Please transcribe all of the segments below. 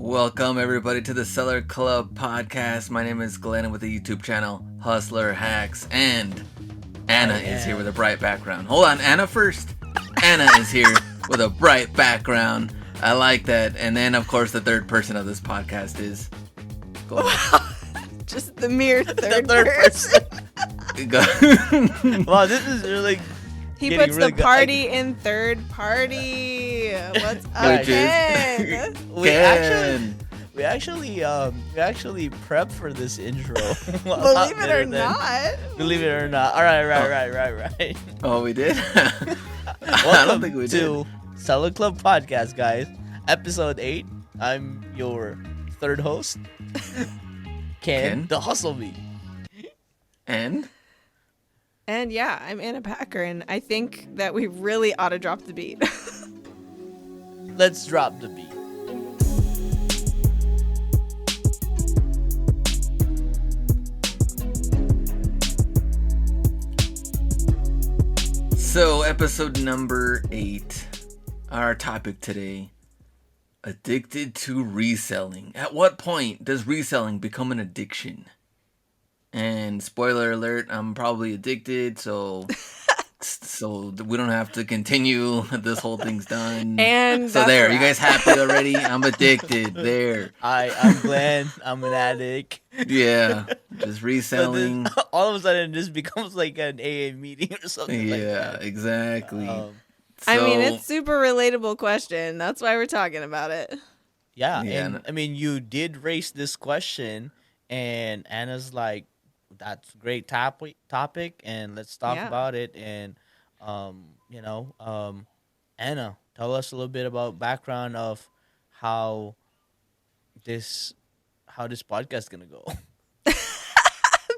Welcome everybody to the Seller Club podcast. My name is Glen with the YouTube channel Hustler Hacks, and Anna is here with a bright background. Hold on, Anna first. Anna is here with a bright background. I like that. And then of course the third person of this podcast is just the mere third person. Wow, this is really. He puts really the party in third party. What's up, Ken? We actually prepped for this intro. Believe it or not. Believe it or not. All right. Oh, we did? I don't think we did. To Seller Club Podcast, guys. Episode 8. I'm your third host, Ken, the Hustle Bee. And yeah, I'm Anna Packer, and I think that we really ought to drop the beat. Let's drop the beat. So, episode number 8. Our topic today: addicted to reselling. At what point does reselling become an addiction? And spoiler alert, I'm probably addicted, so we don't have to continue. This whole thing's done. And so there, you guys happy already? I'm addicted. There. I'm Glenn. I'm an addict. Yeah, just reselling. All of a sudden, it just becomes like an AA meeting or something. Yeah, exactly. I mean, it's super relatable question. That's why we're talking about it. Yeah, and I mean, you did raise this question, and Anna's like, that's a great topic, and let's talk about it. And Anna, tell us a little bit about background of how this podcast is gonna go.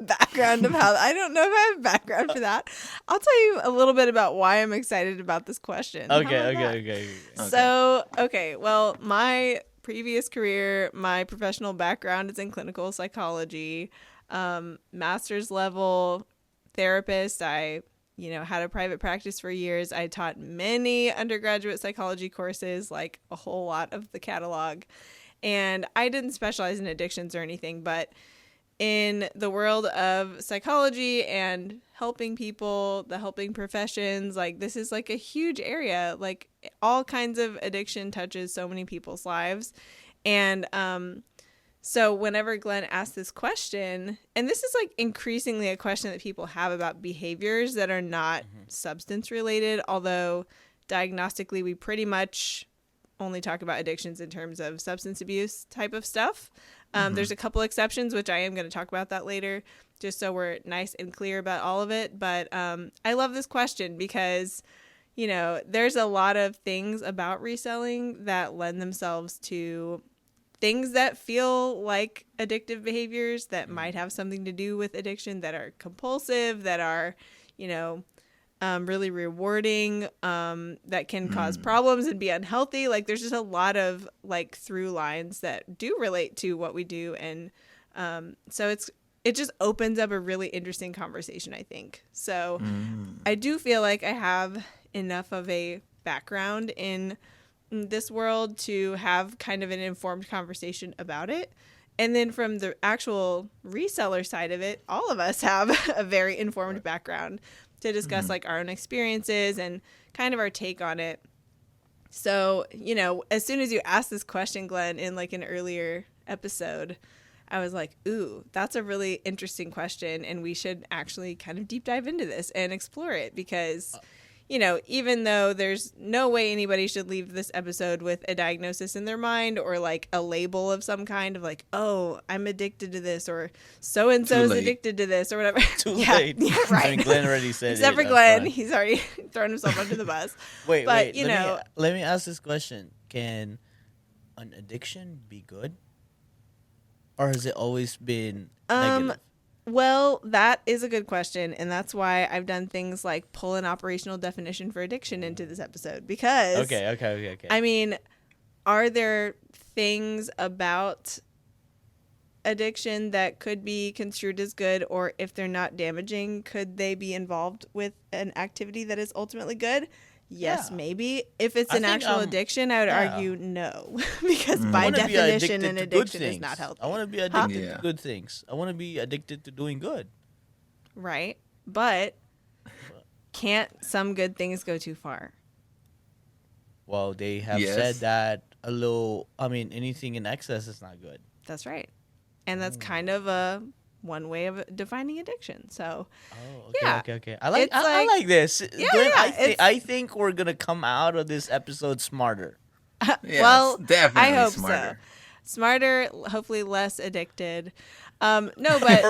Background of how I don't know if I have background for that. I'll tell you a little bit about why I'm excited about this question. Okay. So, well, my previous career, my professional background is in clinical psychology. Master's level therapist. I, had a private practice for years. I taught many undergraduate psychology courses, like a whole lot of the catalog. And I didn't specialize in addictions or anything, but in the world of psychology and helping people, the helping professions, like this is like a huge area. Like all kinds of addiction touches so many people's lives. And, so whenever Glenn asked this question, and this is like increasingly a question that people have about behaviors that are not substance related, although diagnostically we pretty much only talk about addictions in terms of substance abuse type of stuff. There's a couple exceptions, which I am going to talk about that later, just so we're nice and clear about all of it. But I love this question because, there's a lot of things about reselling that lend themselves to things that feel like addictive behaviors that might have something to do with addiction, that are compulsive, that are, really rewarding, that can cause problems and be unhealthy. Like there's just a lot of like through lines that do relate to what we do. And so it just opens up a really interesting conversation, I think. So I do feel like I have enough of a background in this world to have kind of an informed conversation about it. And then from the actual reseller side of it, all of us have a very informed background to discuss like our own experiences and kind of our take on it. So, as soon as you asked this question, Glenn, in like an earlier episode, I was like, ooh, that's a really interesting question. And we should actually kind of deep dive into this and explore it because even though there's no way anybody should leave this episode with a diagnosis in their mind or like a label of some kind of like, oh, I'm addicted to this or so-and-so's addicted to this or whatever. Too late. Yeah, right. I mean, Glenn already said Except for Glenn. He's already thrown himself under the bus. Wait. Let me ask this question. Can an addiction be good? Or has it always been negative? Well, that is a good question, and that's why I've done things like pull an operational definition for addiction into this episode, because Okay. I mean, are there things about addiction that could be construed as good, or if they're not damaging, could they be involved with an activity that is ultimately good? yes, maybe. If it's I an think actual addiction, I would argue no. Because by definition, an addiction is not healthy. I want to be addicted to good things. I want to be addicted to doing good. Right. But can't some good things go too far? Well, they have said that anything in excess is not good. That's right. And that's kind of one way of defining addiction. So, okay. I like this. Yeah, Glenn, I think we're going to come out of this episode smarter. Yes, well, definitely I hope smarter. So. Smarter, hopefully less addicted. No, but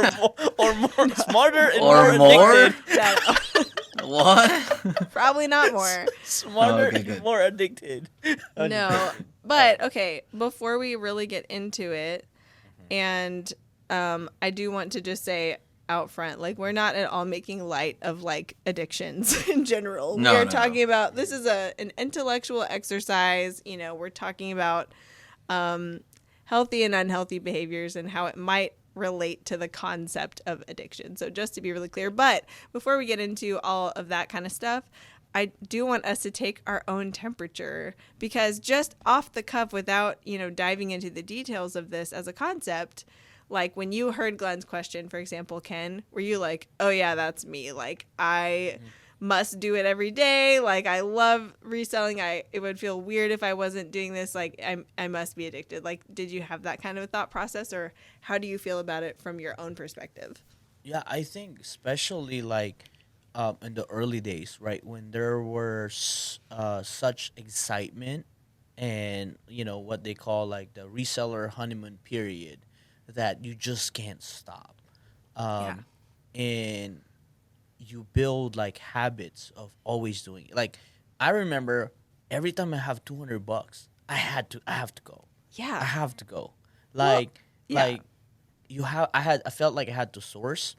or more smarter and or more more. addicted. What? Probably not more. Smarter and more addicted. No, but okay. Before we really get into it, and I do want to just say out front, like, we're not at all making light of like addictions in general. No, we're talking about, this is an intellectual exercise. You know, we're talking about healthy and unhealthy behaviors and how it might relate to the concept of addiction. So just to be really clear, but before we get into all of that kind of stuff, I do want us to take our own temperature, because just off the cuff, without, diving into the details of this as a concept, like when you heard Glen's question, for example, Ken, were you like, oh yeah, that's me. Like I must do it every day. Like I love reselling. It would feel weird if I wasn't doing this. Like I must be addicted. Like, did you have that kind of a thought process, or how do you feel about it from your own perspective? Yeah, I think especially like in the early days, right, when there were such excitement and what they call like the reseller honeymoon period, that you just can't stop, and you build like habits of always doing it. Like I remember every time I have $200, I have to go. Yeah, I have to go. I felt like I had to source.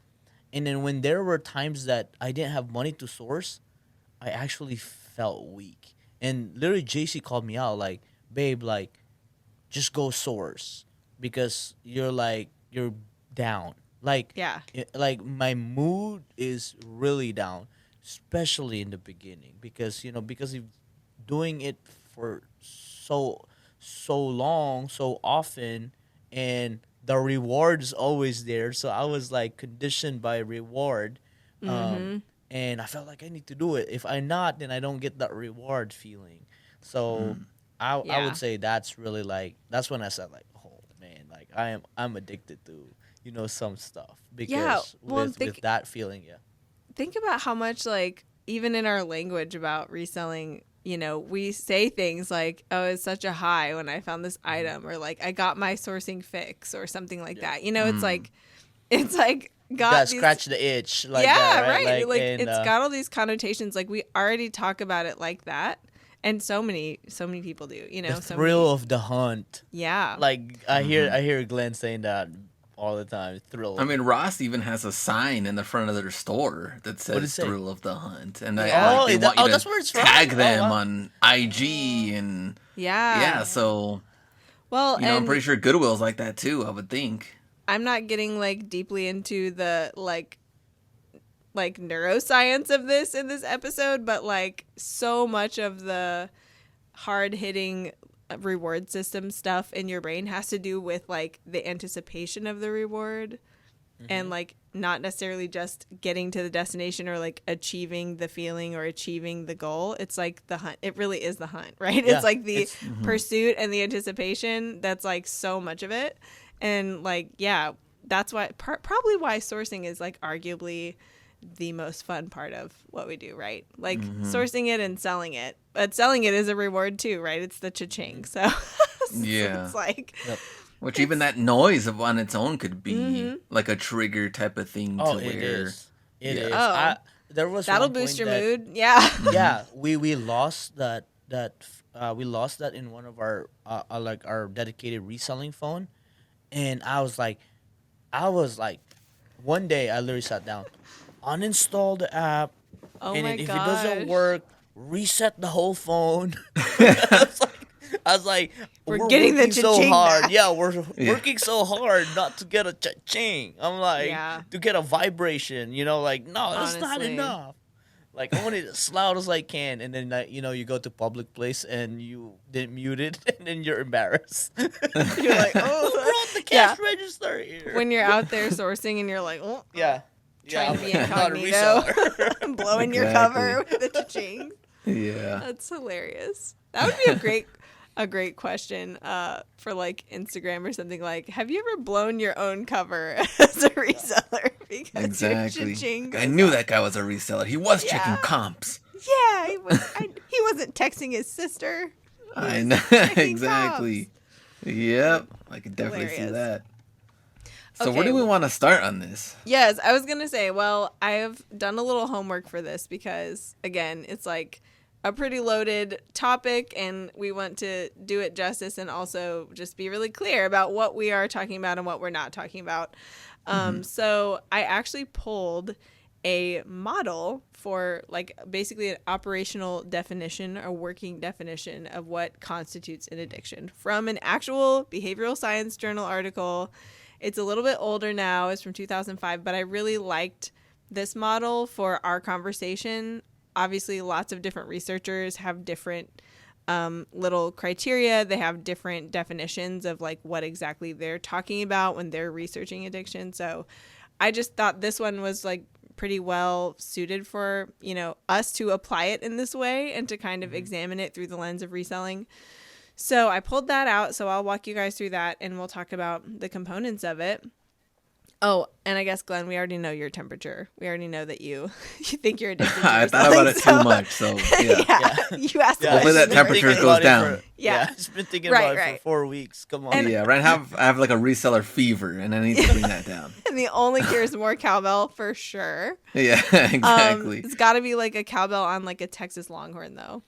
And then when there were times that I didn't have money to source, I actually felt weak. And literally JC called me out like, babe, like, just go source, because you're down. Like, like my mood is really down, especially in the beginning, because you're doing it for so long, so often, and the reward is always there. So I was like conditioned by reward, and I felt like I need to do it. If I'm not, then I don't get that reward feeling. So I would say that's really like, that's when I said like, oh man, like I'm addicted to some stuff, because with that feeling. Think about how much, like, even in our language about reselling, we say things like, oh, it's such a high when I found this item, or like I got my sourcing fix, or something like that. It's like got scratch the itch, like that, right? Like it's got all these connotations. Like we already talk about it like that, and so many people do. The thrill of the hunt. Yeah, like I hear Glenn saying that all the time. Thrill. I mean, Ross even has a sign in the front of their store that says "Thrill of the Hunt," and they want you that's where it's tag from? them on IG and So, well, I'm pretty sure Goodwill's like that too. I would think. I'm not getting like deeply into the like neuroscience of this in this episode, but like so much of the hard hitting reward system stuff in your brain has to do with like the anticipation of the reward, and like not necessarily just getting to the destination or like achieving the feeling or achieving the goal. It's like the hunt. It really is the hunt, right? It's like the pursuit and the anticipation. That's like so much of it. And like, that's why probably why sourcing is like arguably the most fun part of what we do, right? Like sourcing it and selling it. But selling it is a reward too, right? It's the cha-ching. So it's like which even that noise on its own could be like a trigger type of thing to it where is. It is. Oh. There was that'll boost your mood. Yeah. Yeah, we lost that we lost that in one of our like our dedicated reselling phone, and I was like one day I literally sat down, uninstall the app, and if it doesn't work, reset the whole phone. I was like, we're getting the so cha-ching hard. back. Yeah, we're working so hard not to get a cha-ching. I'm like, to get a vibration, like, no, that's not Honestly. enough. Like, I want it as loud as I can, and then you go to public place and you didn't mute it, and then you're embarrassed. You're like, oh, who brought the cash register here? When you're out there sourcing and you're like, oh, yeah, trying to be I'm not a incognito, reseller. blowing your cover with the cha-ching. Yeah. That's hilarious. That would be a great question for like Instagram or something. Like, have you ever blown your own cover as a reseller? Because Exactly. your cha-ching goes I knew off. that guy was a reseller. He was checking comps. Yeah, he wasn't texting his sister. I know. checking Exactly. Yep. I could definitely see Hilarious. that. So Okay. where do we want to start on this? Yes, I was going to say, well, I have done a little homework for this because, again, it's like a pretty loaded topic and we want to do it justice and also just be really clear about what we are talking about and what we're not talking about. So I actually pulled a model for like basically an operational definition, a working definition of what constitutes an addiction from an actual behavioral science journal article. It's a little bit older now. It's from 2005, but I really liked this model for our conversation. Obviously, lots of different researchers have different little criteria. They have different definitions of like what exactly they're talking about when they're researching addiction. So I just thought this one was like pretty well suited for, us to apply it in this way and to kind of examine it through the lens of reselling. So I pulled that out. So I'll walk you guys through that and we'll talk about the components of it. Oh, and I guess, Glenn, we already know your temperature. We already know that you think you're addicted to I thought about it too much, so yeah. You asked the Hopefully that question temperature already. goes down. Yeah. I've been thinking about it for 4 weeks. Come on. Yeah, right. I have like a reseller fever, and I need to bring that down. And the only cure is more cowbell for sure. Yeah, exactly. It's got to be like a cowbell on like a Texas Longhorn, though.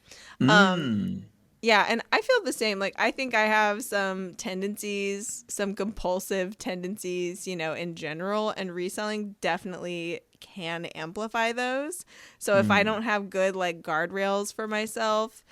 Yeah, and I feel the same. Like, I think I have some tendencies, some compulsive tendencies, in general, and reselling definitely can amplify those. So if I don't have good, like, guardrails for myself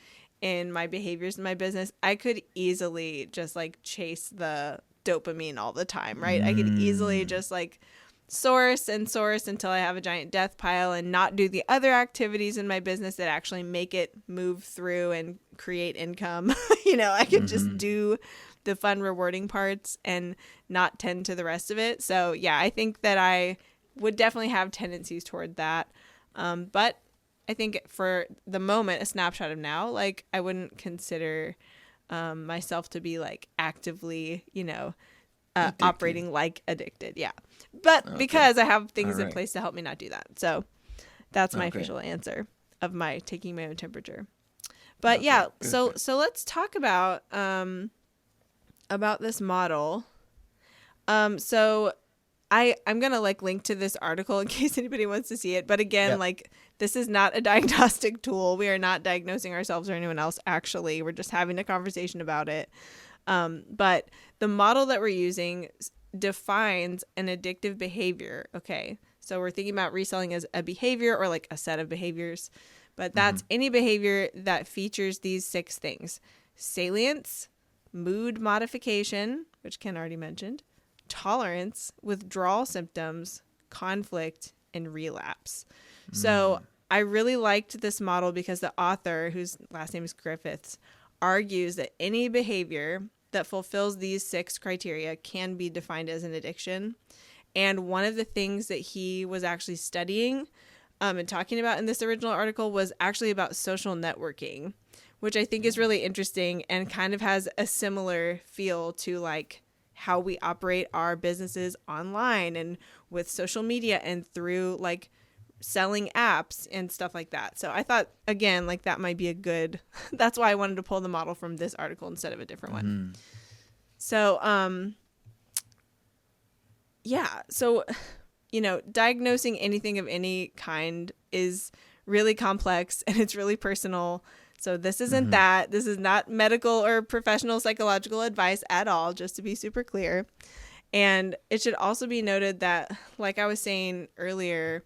in my behaviors in my business, I could easily just, like, chase the dopamine all the time, right? I could easily just, like, source until I have a giant death pile and not do the other activities in my business that actually make it move through and create income. I could just do the fun, rewarding parts and not tend to the rest of it. So yeah, I think that I would definitely have tendencies toward that. But I think for the moment, a snapshot of now, like I wouldn't consider myself to be like actively, operating like addicted. Yeah. But because I have things in place to help me not do that. So that's my official answer of my taking my own temperature. But yeah, so let's talk about this model. So I'm going to like link to this article in case anybody wants to see it. But again, like this is not a diagnostic tool. We are not diagnosing ourselves or anyone else. Actually, we're just having a conversation about it. But the model that we're using defines an addictive behavior. Okay. So we're thinking about reselling as a behavior or like a set of behaviors, but that's any behavior that features these 6 things: salience, mood modification, which Ken already mentioned, tolerance, withdrawal symptoms, conflict, and relapse. So I really liked this model because the author, whose last name is Griffiths, argues that any behavior that fulfills these 6 criteria can be defined as an addiction. And one of the things that he was actually studying and talking about in this original article was actually about social networking, which I think is really interesting and kind of has a similar feel to like how we operate our businesses online and with social media and through like selling apps and stuff like that. So I thought, again, like that might be a good, that's why I wanted to pull the model from this article instead of a different one. So, yeah. So, diagnosing anything of any kind is really complex and it's really personal. So this isn't that. This is not medical or professional psychological advice at all, just to be super clear. And it should also be noted that, like I was saying earlier,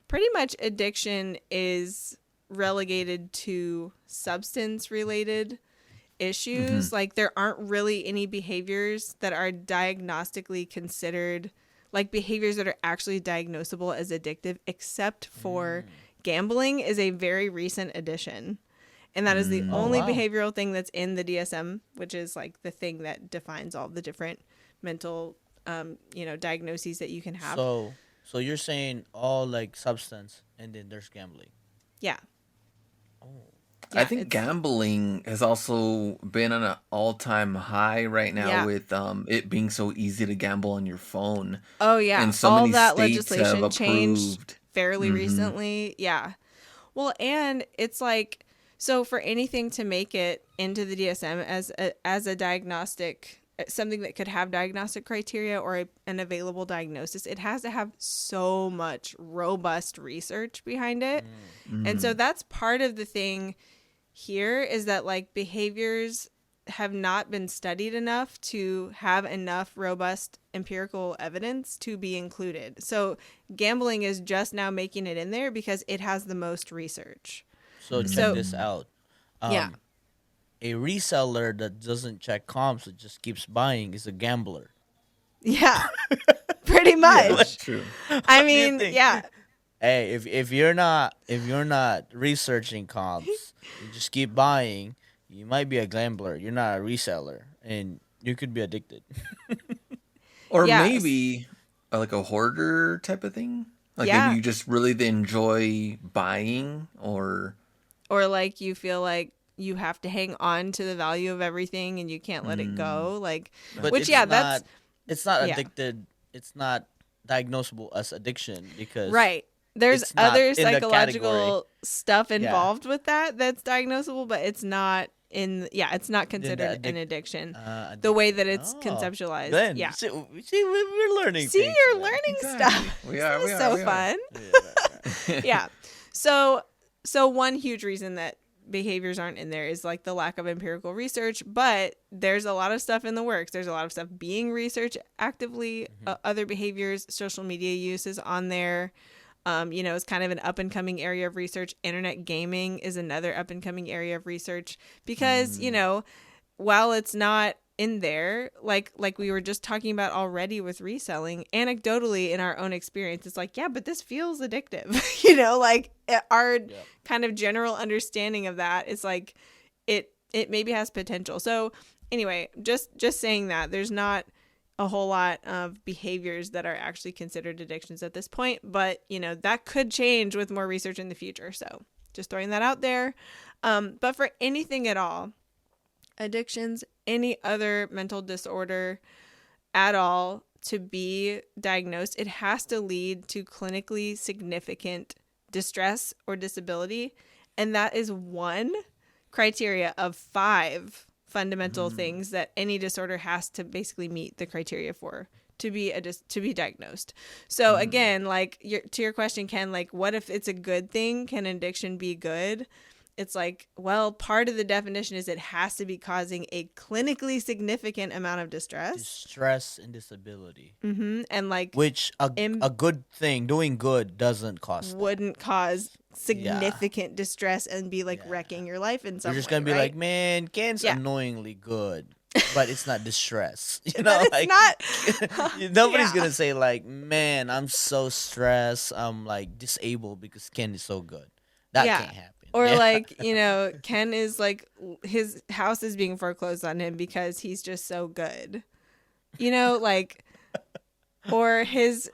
pretty much addiction is relegated to substance related issues. Like there aren't really any behaviors that are diagnostically considered like behaviors that are actually diagnosable as addictive, except for gambling is a very recent addition. And that is the Oh only wow. behavioral thing that's in the DSM, which is like the thing that defines all the different mental, diagnoses that you can have. So you're saying all like substance, and then there's gambling. Yeah. Oh. I Yeah. think It's, gambling has also been on an all-time high right now yeah. with it being so easy to gamble on your phone, Oh, yeah. and so All many that states have legislation changed approved. fairly Hmm. recently. Yeah. Well, and it's like, so for anything to make it into the DSM as a diagnostic, something that could have diagnostic criteria or an available diagnosis, it has to have so much robust research behind it. And so Hmm. that's part of the thing here is that like behaviors have not been studied enough to have enough robust empirical evidence to be included. So gambling is just now making it in there because it has the most research. So check So this out. yeah. Um, a reseller that doesn't check comps, that just keeps buying, is a gambler. Yeah. Pretty Yeah, much. true. I What do you mean, think? yeah. Hey, if you're not researching comps, you just keep buying, you might be a gambler. You're not a reseller, and you could be addicted. Or Yes. maybe like a hoarder type of thing. Like maybe Yeah. you just really enjoy buying, or Or like you feel like you have to hang on to the value of everything and you can't let it mm, go. Like, But which, it's yeah, not. that's, It's not yeah. addicted. It's not diagnosable as addiction because Right. There's it's not other in the category. psychological stuff Yeah, involved with that that's diagnosable, but it's not it's not in the considered an addiction the way addiction. that it's Oh, conceptualized. Glenn, Yeah. see, we're learning See, things, you're Glenn. learning exactly. stuff. We This are. is We are. so We are. fun. Yeah, right. Yeah. So one huge reason that behaviors aren't in there is like the lack of empirical research, but there's a lot of stuff in the works. There's a lot of stuff being researched actively, other behaviors, social media use is on there. It's kind of an up and coming area of research. Internet gaming is another up and coming area of research because, while it's not in there, like we were just talking about already with reselling, anecdotally in our own experience, it's like, yeah, but this feels addictive. Like our Yep. kind of general understanding of that is like it maybe has potential. So anyway, just saying that there's not a whole lot of behaviors that are actually considered addictions at this point, but that could change with more research in the future. So just throwing that out there. But for anything at all, addictions, any other mental disorder at all, to be diagnosed, it has to lead to clinically significant distress or disability. And that is one criteria of 5 fundamental things that any disorder has to basically meet the criteria for to be to be diagnosed. So again, like to your question, Ken, like what if it's a good thing? Can addiction be good? It's like, well, part of the definition is it has to be causing a clinically significant amount of distress. Distress and disability, And like which Im- a good thing, doing good doesn't cost that. wouldn't cause significant distress and be like Yeah. wrecking your life in some You're just way, gonna be right? like, man, Ken's Yeah. annoyingly good, but it's not distress. But it's like not. nobody's Yeah. gonna say like, man, I'm so stressed, I'm like disabled because Ken is so good. That Yeah. can't happen. Or Yeah. like, Ken is like, his house is being foreclosed on him because he's just so good. Like, or his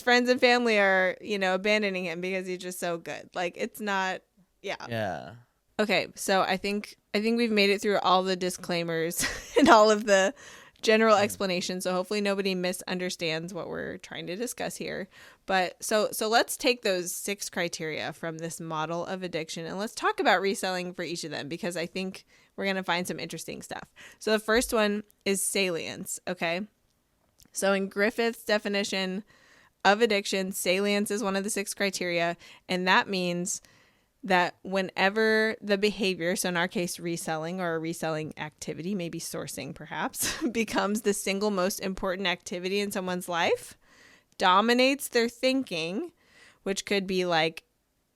friends and family are, abandoning him because he's just so good. Like, it's not, yeah. Yeah. Okay, so I think we've made it through all the disclaimers and all of the general explanations. So hopefully nobody misunderstands what we're trying to discuss here. But so let's take those 6 criteria from this model of addiction and let's talk about reselling for each of them because I think we're going to find some interesting stuff. So the first one is salience, okay? So in Griffiths' definition of addiction, salience is one of the 6 criteria, and that means that whenever the behavior, so in our case reselling or a reselling activity, maybe sourcing perhaps, becomes the single most important activity in someone's life, dominates their thinking, which could be like,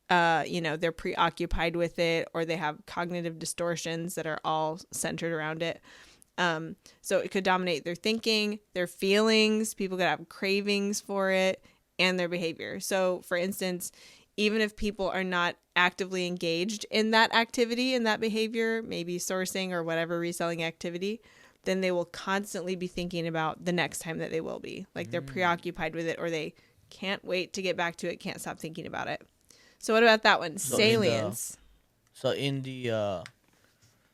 they're preoccupied with it or they have cognitive distortions that are all centered around it. So it could dominate their thinking, their feelings, people could have cravings for it, and their behavior. So for instance, even if people are not actively engaged in that activity, in that behavior, maybe sourcing or whatever reselling activity, then they will constantly be thinking about the next time that they will be. Like they're preoccupied with it, or they can't wait to get back to it, can't stop thinking about it. So what about that one? So in the Salience.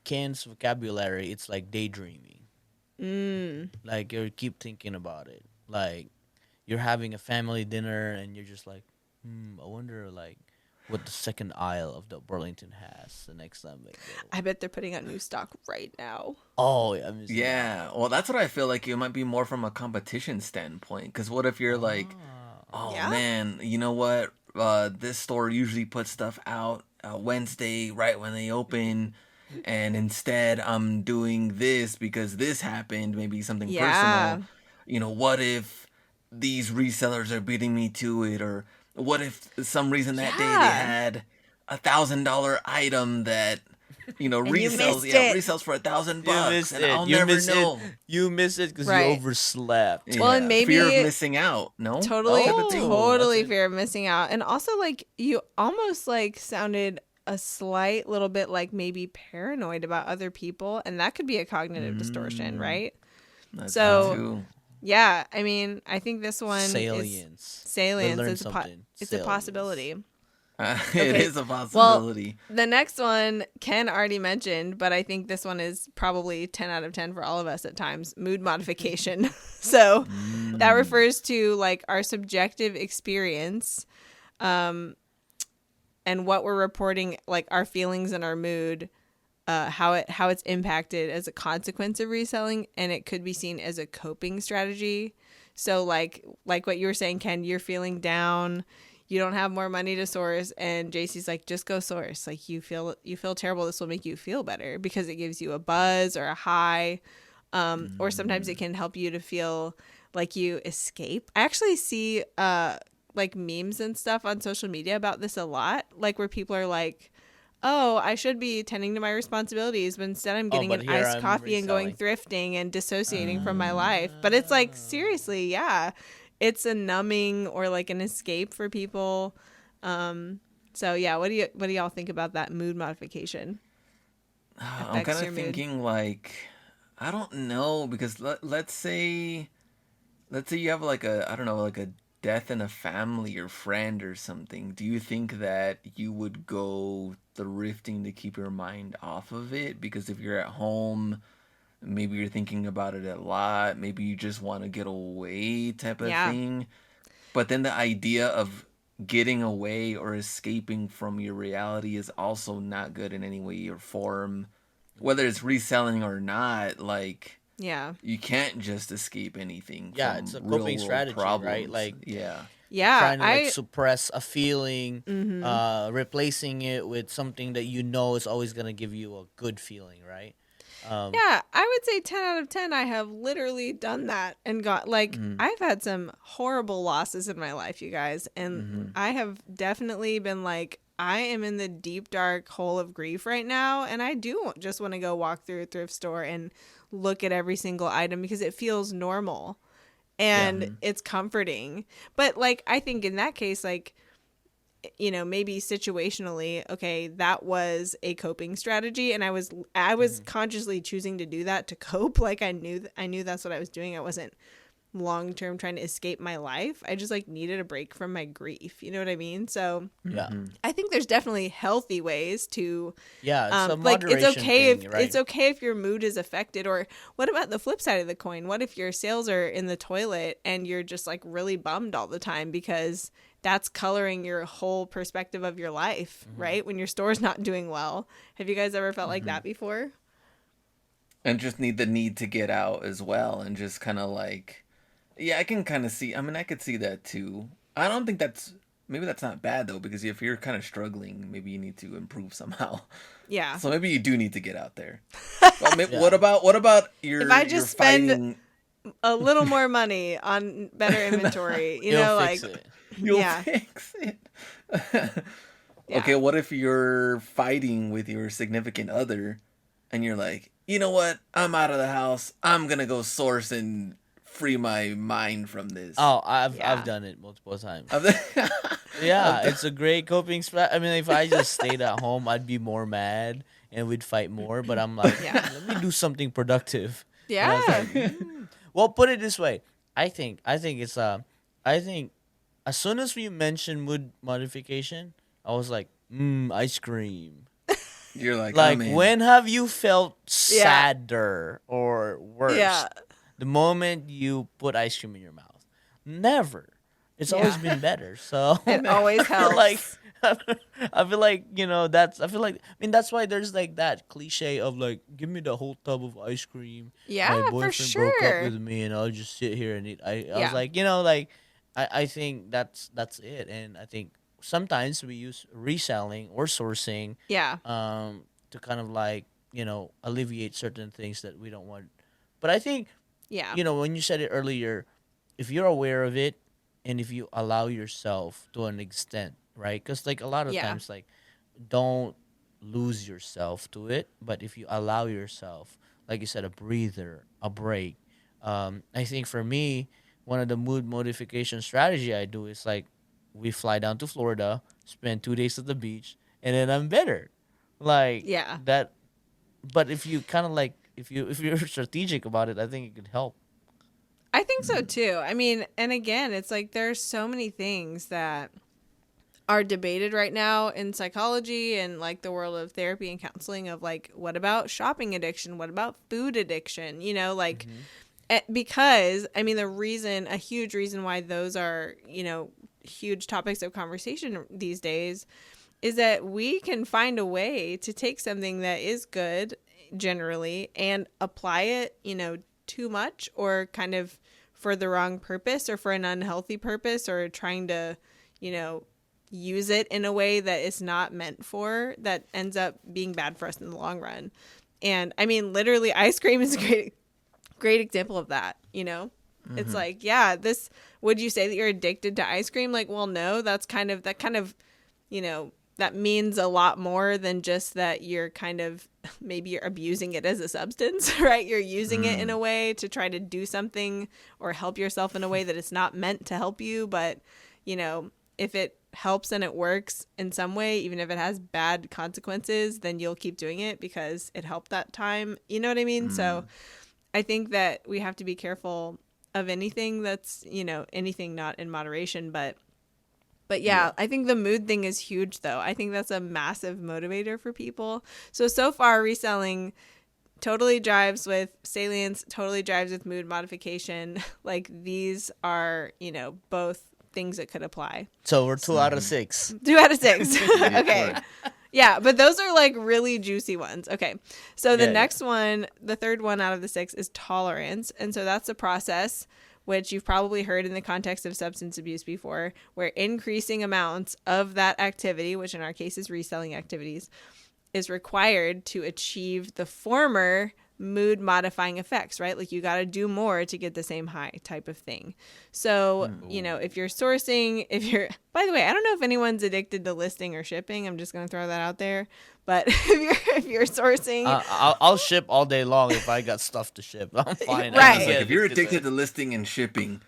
Ken's vocabulary, it's like daydreaming. Like you keep thinking about it. Like you're having a family dinner and you're just like, I wonder like what the second aisle of the Burlington has the next time they go. I bet they're putting out new stock right now. Oh, yeah, I'm missing Yeah, well, that's what I feel like. It might be more from a competition standpoint. Because what if you're like, oh Yeah. man, you know what? This store usually puts stuff out Wednesday right when they open, and instead I'm doing this because this happened. Maybe something Yeah. personal. What if these resellers are beating me to it, or what if some reason that day they Yeah. had $1,000 item that And you resells, missed it. resells for $1,000 You bucks, missed and it. I'll You never missed know. it. You missed it because you Right. overslept. Well, and maybe fear of missing out. No, totally, That type of thing? totally That's it. fear of missing out. And also, like, you almost like sounded a slight little bit like maybe paranoid about other people, and that could be a cognitive distortion, right? That's So- it too. Yeah, I mean, I think this one is Salience. salience. Learn It's something. it's a Salience. possibility. It Okay. is a possibility. The next one Ken already mentioned, but I think this one is probably 10 out of 10 for all of us at times. Mood modification. So that refers to like our subjective experience, and what we're reporting, like our feelings and our mood, how it's impacted as a consequence of reselling, and it could be seen as a coping strategy. So like what you were saying, Ken, you're feeling down. You don't have more money to source, and JC's like, just go source. Like you feel terrible. This will make you feel better because it gives you a buzz or a high, or sometimes it can help you to feel like you escape. I actually see like memes and stuff on social media about this a lot, like where people are like, oh, I should be tending to my responsibilities, but instead I'm getting but an here iced I'm coffee and going thrifting and dissociating from my life. But it's like, seriously, yeah. It's a numbing or like an escape for people. So yeah, what do y'all think about that mood modification? I'm Affects kind your of mood. thinking like, I don't know, because let's say you have like I don't know, like a death in a family or friend or something. Do you think that you would go thrifting to keep your mind off of it? Because if you're at home, maybe you're thinking about it a lot. Maybe you just want to get away type of Yeah. thing. But then the idea of getting away or escaping from your reality is also not good in any way or form. Whether it's reselling or not, like Yeah. you can't just escape anything. Yeah, from it's a real coping world strategy, right? problems. Like yeah. Yeah. trying to like I Mm-hmm. suppress a feeling, replacing it with something that you know is always gonna give you a good feeling, right? Yeah, I would say 10 out of 10. I have literally done that and got like, I've had some horrible losses in my life, you guys. And I have definitely been like, I am in the deep, dark hole of grief right now. And I do just want to go walk through a thrift store and look at every single item because it feels normal and it's comforting. But like, I think in that case, like, maybe situationally, okay, that was a coping strategy, and I was consciously choosing to do that to cope. Like I knew that's what I was doing. I wasn't long term trying to escape my life. I just like needed a break from my grief. You know what I mean? So Yeah, I think there's definitely healthy ways to yeah. It's a like it's moderation okay thing, if right? it's okay if your mood is affected. Or what about the flip side of the coin? What if your sales are in the toilet and you're just like really bummed all the time because that's coloring your whole perspective of your life, right? When your store's not doing well. Have you guys ever felt like that before? And just need the need to get out as well, and just kind of like, yeah, I can kind of see. I mean, I could see that too. I don't think maybe that's not bad though, because if you're kind of struggling, maybe you need to improve somehow. Yeah. So maybe you do need to get out there. Well, what about your? If I your just spend fighting, a little more money on better inventory, you It'll know, fix like it. you'll yeah. fix it. Yeah. Okay, what if you're fighting with your significant other, and you're like, you know what? I'm out of the house. I'm gonna go source and free my mind from this. Oh, Yeah. I've done it multiple times. Yeah, it's a great coping strat. I mean, if I just stayed at home, I'd be more mad and we'd fight more. But I'm like, Yeah. let me do something productive. And I was Yeah. like, well, put it this way. I think it's I think as soon as we mentioned mood modification, I was like, ice cream. You're like, I'm Like, in. when have you felt Yeah. sadder or worse? Yeah. The moment you put ice cream in your mouth. Never. It's always Yeah. been better. So It always I feel like helps. I feel like, that's, I feel like, I mean, that's why there's like that cliche of like, give me the whole tub of ice cream. Yeah, My for boyfriend broke up sure. with me and I'll just sit here and eat. I was Yeah. like, I think that's it. And I think sometimes we use reselling or sourcing Yeah. to kind of like, alleviate certain things that we don't want. But I think, Yeah. when you said it earlier, if you're aware of it and if you allow yourself to an extent, right? Because like a lot of Yeah. times, like, don't lose yourself to it, but if you allow yourself, like you said, a breather, a break. I think for me, one of the mood modification strategy I do is like, we fly down to Florida, spend 2 days at the beach, and then I'm better. Like Yeah. that. But if you kind of like, if you're strategic about it, I think it could help. I think so too. I mean, and again, it's like there's so many things that are debated right now in psychology and like the world of therapy and counseling of like, what about shopping addiction? What about food addiction? Like, because I mean, a huge reason why those are, huge topics of conversation these days is that we can find a way to take something that is good generally and apply it, too much or kind of for the wrong purpose or for an unhealthy purpose or trying to, you know, use it in a way that it's not meant for, that ends up being bad for us in the long run. And I mean, literally, ice cream is a great example of that, It's like, yeah, would you say that you're addicted to ice cream? Like, well, no, that kind of, that means a lot more than just that you're kind of, maybe you're abusing it as a substance, right? You're using it in a way to try to do something or help yourself in a way that it's not meant to help you. But, if it helps and it works in some way, even if it has bad consequences, then you'll keep doing it because it helped that time. You know what I mean? So I think that we have to be careful of anything that's, anything not in moderation, but yeah, I think the mood thing is huge though. I think that's a massive motivator for people. So far reselling totally jives with salience, totally jives with mood modification. Like these are, both things that could apply. So we're 2 out of 6. 2 out of 6. Okay. Yeah, but those are like really juicy ones. Okay. So the next one, the third one out of the 6 is tolerance. And so that's a process which you've probably heard in the context of substance abuse before, where increasing amounts of that activity, which in our case is reselling activities, is required to achieve the former mood modifying effects, right? Like you got to do more to get the same high type of thing. So, if you're sourcing, by the way, I don't know if anyone's addicted to listing or shipping. I'm just going to throw that out there. But if you're sourcing, I'll ship all day long if I got stuff to ship. I'm fine. Right. Like, if you're addicted to listing and shipping,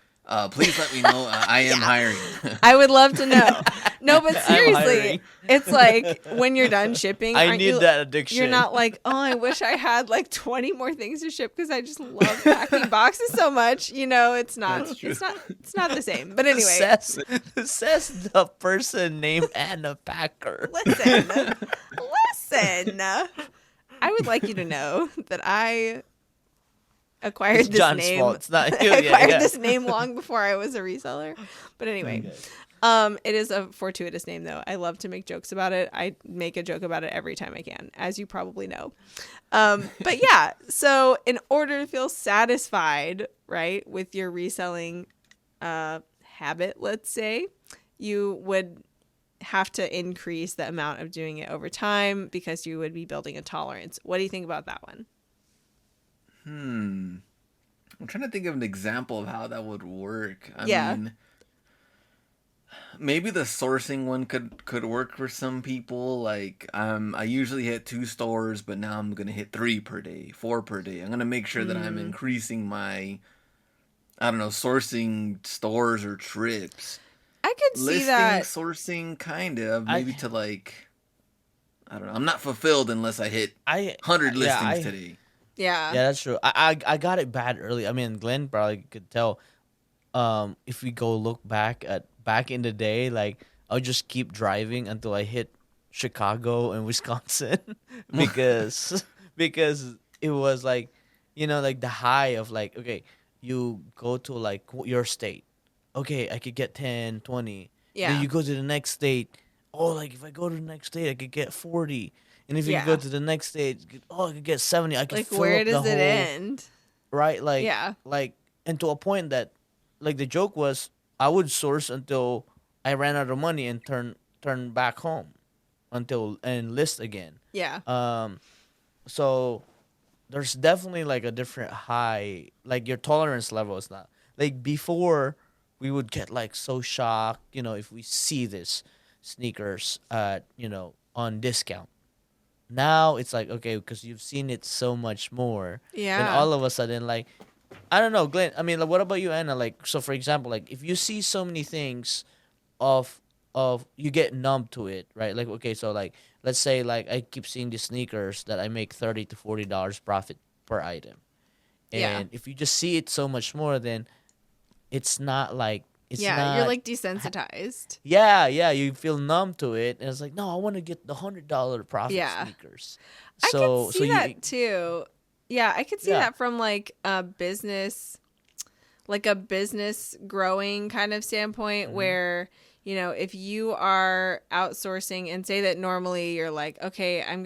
please let me know. I am hiring. I would love to know. No, but seriously, hiring. it's like when you're done shipping, I need that addiction. You're not like, oh, I wish I had like 20 more things to ship because I just love packing boxes so much. It's not. It's not the same. But anyway, says the person named Anna Packer. listen. I would like you to know that I acquired It's this John's name. fault. It's not you. I acquired Yeah. this name long before I was a reseller. But anyway, it is a fortuitous name though. I love to make jokes about it. I make a joke about it every time I can, as you probably know. But yeah, so in order to feel satisfied, right, with your reselling habit, let's say, you would have to increase the amount of doing it over time because you would be building a tolerance. What do you think about that one? I'm trying to think of an example of how that would work. I Yeah. mean, maybe the sourcing one could work for some people. Like, I usually hit 2 stores, but now I'm gonna hit 3 per day, 4 per day. I'm gonna make sure that I'm increasing my, I don't know, sourcing stores or trips. I could see Listing, that. sourcing, kind of. I Maybe to like, I don't know. I'm not fulfilled unless I hit I 100 yeah listings I today. Yeah. yeah, that's true. I got it bad early. I mean, Glenn probably could tell. If we go look back in the day, like I'll just keep driving until I hit Chicago and Wisconsin, because because it was like, like the high of like, okay, you go to like your state, okay, I could get 10, 20. Then Yeah. you go to the next state, oh, like if I go to the next state I could get 40. And if you go Yeah. to the next state, oh, I could get 70. I could Like, fill where up the does it whole, end? right, Yeah. like and to a point that, like, the joke was I would source until I ran out of money and turn back home until and list again. Yeah. So there's definitely like a different high, like your tolerance level is not like before. We would get like so shocked, if we see this sneakers on discount. Now it's like, okay, because you've seen it so much more, then Yeah. all of a sudden, like, I don't know, Glenn. I mean, like, what about you, Anna? Like, so for example, like if you see so many things of you get numb to it, right? Like, okay, so like let's say like I keep seeing these sneakers that I make $30 to $40 profit per item, Yeah. and if you just see it so much more, then it's not like it's Yeah. You're not. like desensitized. Yeah, yeah, you feel numb to it, and it's like, no, I want to get the $100 profit Yeah. sneakers. I could So see you, that too. Yeah, I could see yeah. that from like a business growing kind of standpoint Mm-hmm. where, if you are outsourcing and say that normally you're like, okay, I'm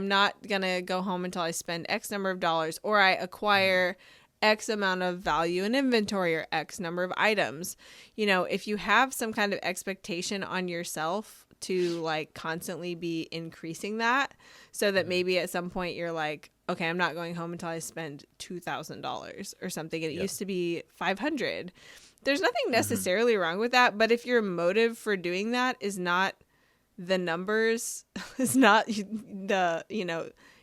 not going to go home until I spend X number of dollars or I acquire X amount of value in inventory or X number of items. If you have some kind of expectation on yourself to like constantly be increasing that so that maybe at some point you're like, okay, I'm not going home until I spend $2,000 or something. And it Yeah. used to be 500. There's nothing necessarily wrong with that. But if your motive for doing that is not the numbers, is not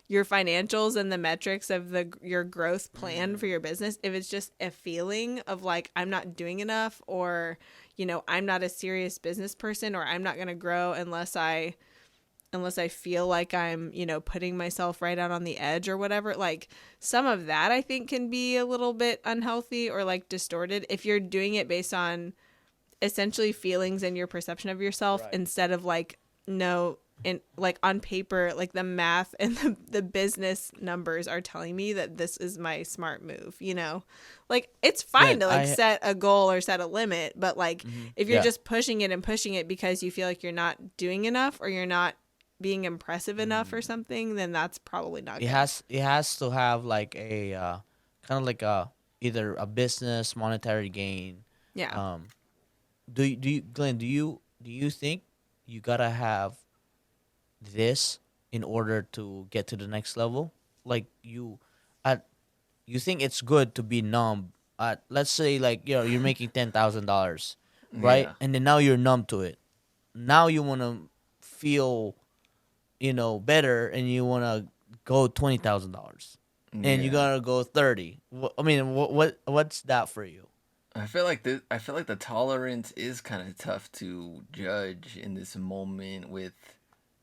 your financials and the metrics of your growth plan for your business, if it's just a feeling of like, I'm not doing enough, or, I'm not a serious business person, or I'm not going to grow unless I feel like I'm, putting myself right out on the edge or whatever. Like some of that I think can be a little bit unhealthy or like distorted if you're doing it based on essentially feelings and your perception of yourself, Right. instead of like, no, and like on paper, like the math and the business numbers are telling me that this is my smart move, like it's fine Glenn, to like set a goal or set a limit, but like if you're Yeah. just pushing it and pushing it because you feel like you're not doing enough or you're not being impressive enough or something, then that's probably not it good. has to have like a kind of like a either a business monetary gain. Yeah. Um, do you Glenn? Do you think you gotta have this in order to get to the next level? Like at you think it's good to be numb at, let's say, like, you're making $10,000, right? Yeah. And then now you're numb to it. Now you want to feel, better, and you want to go $20,000, and you Yeah. gotta go 30. I mean, what's that for you? I feel like the tolerance is kind of tough to judge in this moment with,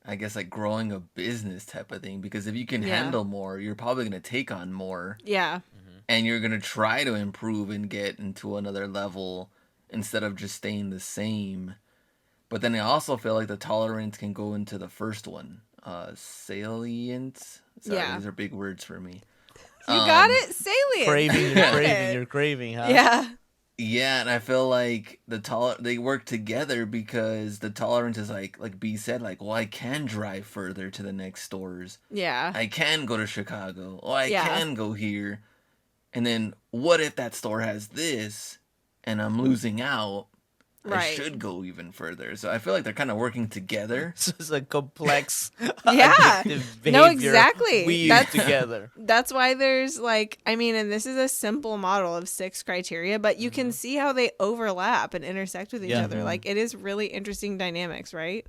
I guess, like growing a business type of thing, because if you can Yeah. handle more, you're probably going to take on more, Yeah. and you're going to try to improve and get into another level instead of just staying the same. But then I also feel like the tolerance can go into the first one. Salient. Sorry, Yeah. these are big words for me. You got Um, it? Salient. Craving, You you're got craving, it. you're craving, huh? Yeah. Yeah, and I feel like they work together, because the tolerance is like B said, like, well, I can drive further to the next stores. Yeah. I can go to Chicago. Or I Yeah. can go here. And then what if that store has this and I'm losing out? I Right. should go even further. So I feel like they're kind of working together. This is a complex, Yeah. addictive No, behavior exactly. weaved That's- together. That's why there's like, I mean, and this is a simple model of 6 criteria, but you can see how they overlap and intersect with each Yeah. other. Like it is really interesting dynamics, right?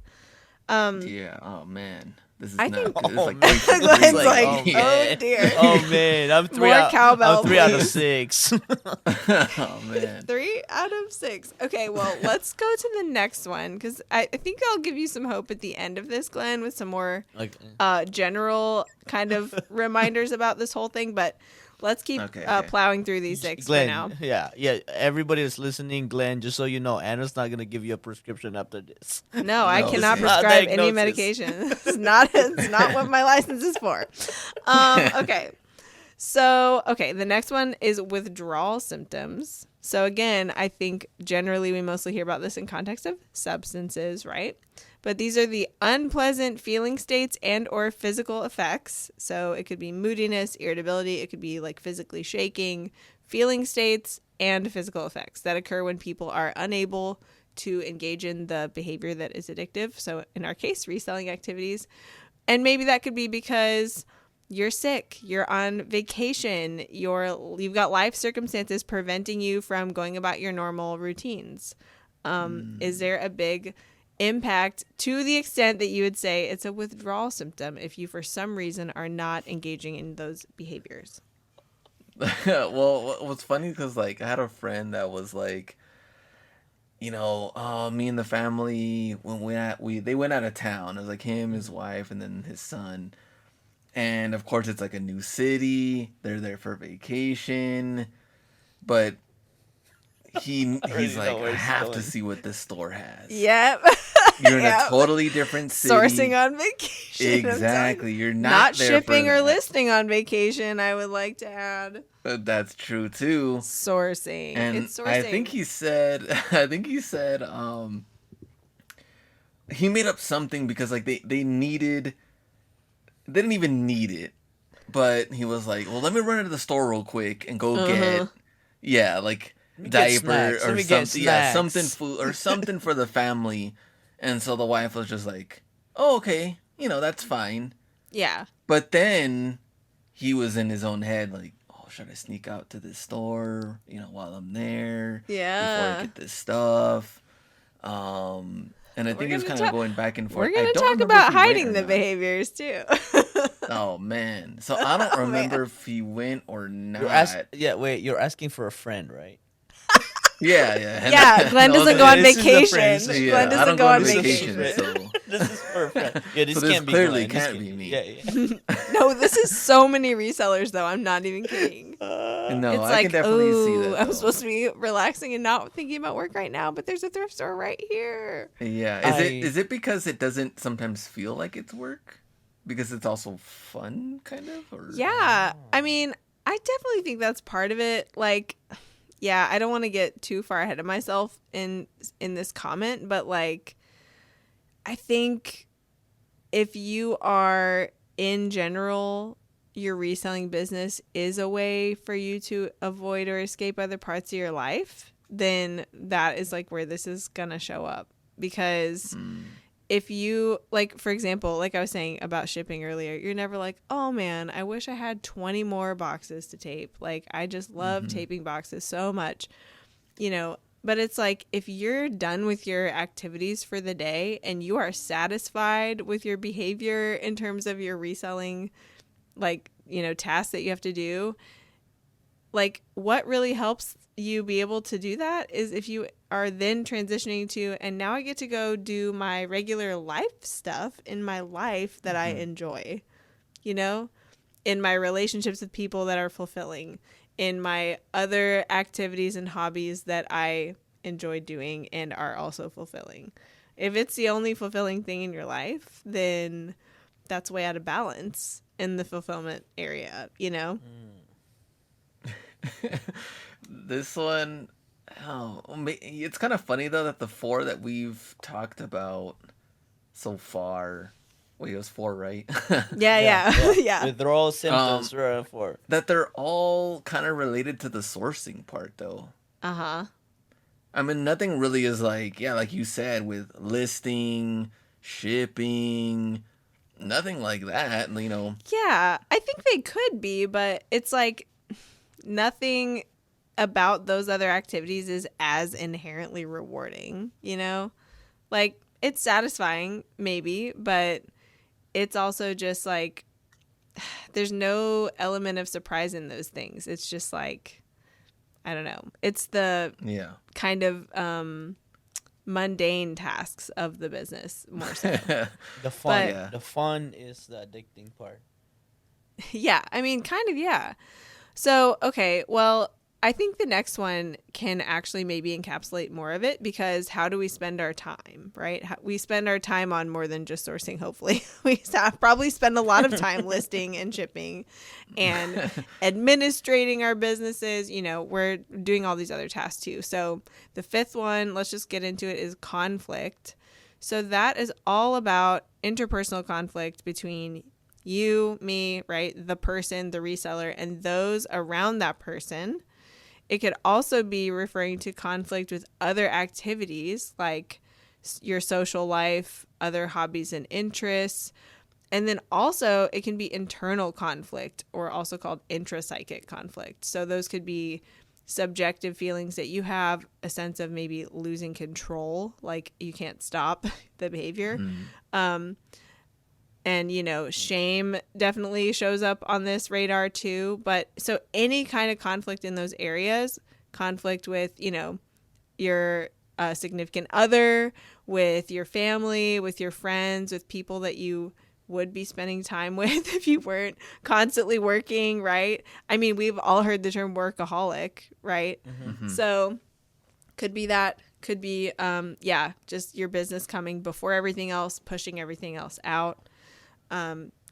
Yeah. Oh man. This is I not think good. It's Oh like man, 3 for Glenn's 3. like, oh oh man, dear. oh man, I'm three More out. cowbell, I'm 3 out of please. 6. Oh man. 3 out of 6. Okay, well, let's go to the next one because I think I'll give you some hope at the end of this, Glenn, with some more Like, general kind of reminders about this whole thing. But let's keep Okay, okay. plowing through these 6 for now. Glenn, yeah. Everybody that's listening, Glenn, just so you know, Anna's not gonna give you a prescription after this. No, I No, cannot this is not prescribe any diagnosis. medication. It's not what my license is for. Okay. So, the next one is withdrawal symptoms. So again, I think generally we mostly hear about this in context of substances, right? But these are the unpleasant feeling states and or physical effects. So it could be moodiness, irritability, it could be like physically shaking, feeling states and physical effects that occur when people are unable to engage in the behavior that is addictive. So in our case, reselling activities. And maybe that could be because you're sick, you're on vacation, you've got life circumstances preventing you from going about your normal routines. Is there a big impact to the extent that you would say it's a withdrawal symptom if you for some reason are not engaging in those behaviors? Well, what's funny because like I had a friend that was like, me and the family when they went out of town. It was like him, his wife, and then his son. And of course, it's like a new city. They're there for vacation, but he's already like, know where I it's have to going. see what this store has. Yep. You're in Yep. a totally different city. Sourcing on vacation. I'm telling you. Exactly. You're Not there shipping for or that. listing on vacation, I would like to add. That's true too. Sourcing. And It's sourcing. I think he said, he made up something because like they needed, they didn't even need it, but he was like, well, let me run into the store real quick and go get, yeah, like me get diaper snacks. Let or me get something, yeah, snacks. something food or something for the family. And so the wife was just like, oh, okay, that's fine. Yeah. But then he was in his own head like, oh, should I sneak out to this store, while I'm there? Before Yeah. I get this stuff. And I think it was kind of going back and forth. We're going I to don't talk remember about if he went hiding or the not. behaviors too. Oh, man. So I don't Oh, remember man. if he went or not. You're asking for a friend, right? Yeah, yeah. Yeah, Glenn No, doesn't go on this is the vacation. friends. Yeah, Glenn I doesn't don't go on vacation, vacation. so This is for a friend. Yeah, this So this can't be clearly Glenn. This can't be me. Yeah. No, this is so many resellers though. I'm not even kidding. no, It's I like, can definitely see that. I'm though. supposed to be relaxing and not thinking about work right now, but there's a thrift store right here. Yeah, is it because it doesn't sometimes feel like it's work? Because it's also fun, kind of? Or? Yeah. I mean, I definitely think that's part of it. Like, yeah, I don't want to get too far ahead of myself in this comment, but like I think if you are in general, your reselling business is a way for you to avoid or escape other parts of your life, then that is like where this is gonna show up. Because if you, like, for example, like I was saying about shipping earlier, you're never like, oh man, I wish I had 20 more boxes to tape. Like, I just love taping boxes so much, but it's like, if you're done with your activities for the day and you are satisfied with your behavior in terms of your reselling, like, tasks that you have to do, like, what really helps you be able to do that is if you are then transitioning to, and now I get to go do my regular life stuff in my life that I enjoy, in my relationships with people that are fulfilling, in my other activities and hobbies that I enjoy doing and are also fulfilling. If it's the only fulfilling thing in your life, then that's way out of balance in the fulfillment area, This one, it's kind of funny though that the 4 that we've talked about so far, wait, it was 4, right? Yeah. Withdrawal symptoms for That they're all kind of related to the sourcing part though. Uh-huh. I mean, nothing really is like, yeah, like you said, with listing, shipping, nothing like that, Yeah, I think they could be, but it's like nothing about those other activities is as inherently rewarding, Like, it's satisfying, maybe, but it's also just like there's no element of surprise in those things. It's just like, I don't know. It's the Yeah. kind of mundane tasks of the business more so. The fun, But Yeah. the fun is the addicting part. yeah, I mean, kind of, yeah. So, okay, well, I think the next one can actually maybe encapsulate more of it, because how do we spend our time, right? We spend our time on more than just sourcing, hopefully. Probably spend a lot of time listing and shipping and administrating our businesses. You know, we're doing all these other tasks too. So the fifth one, let's just get into it, is conflict. So that is all about interpersonal conflict between you, me, right? The person, the reseller, and those around that person. It could also be referring to conflict with other activities like your social life, other hobbies and interests. And then also it can be internal conflict, or also called intrapsychic conflict. So those could be subjective feelings that you have, a sense of maybe losing control, like you can't stop the behavior. And, you know, shame definitely shows up on this radar too. But so any kind of conflict in those areas, conflict with, you know, your significant other, with your family, with your friends, with people that you would be spending time with if you weren't constantly working, right? I mean, we've all heard the term workaholic, right? So could be that. Could be, yeah, just your business coming before everything else, pushing everything else out.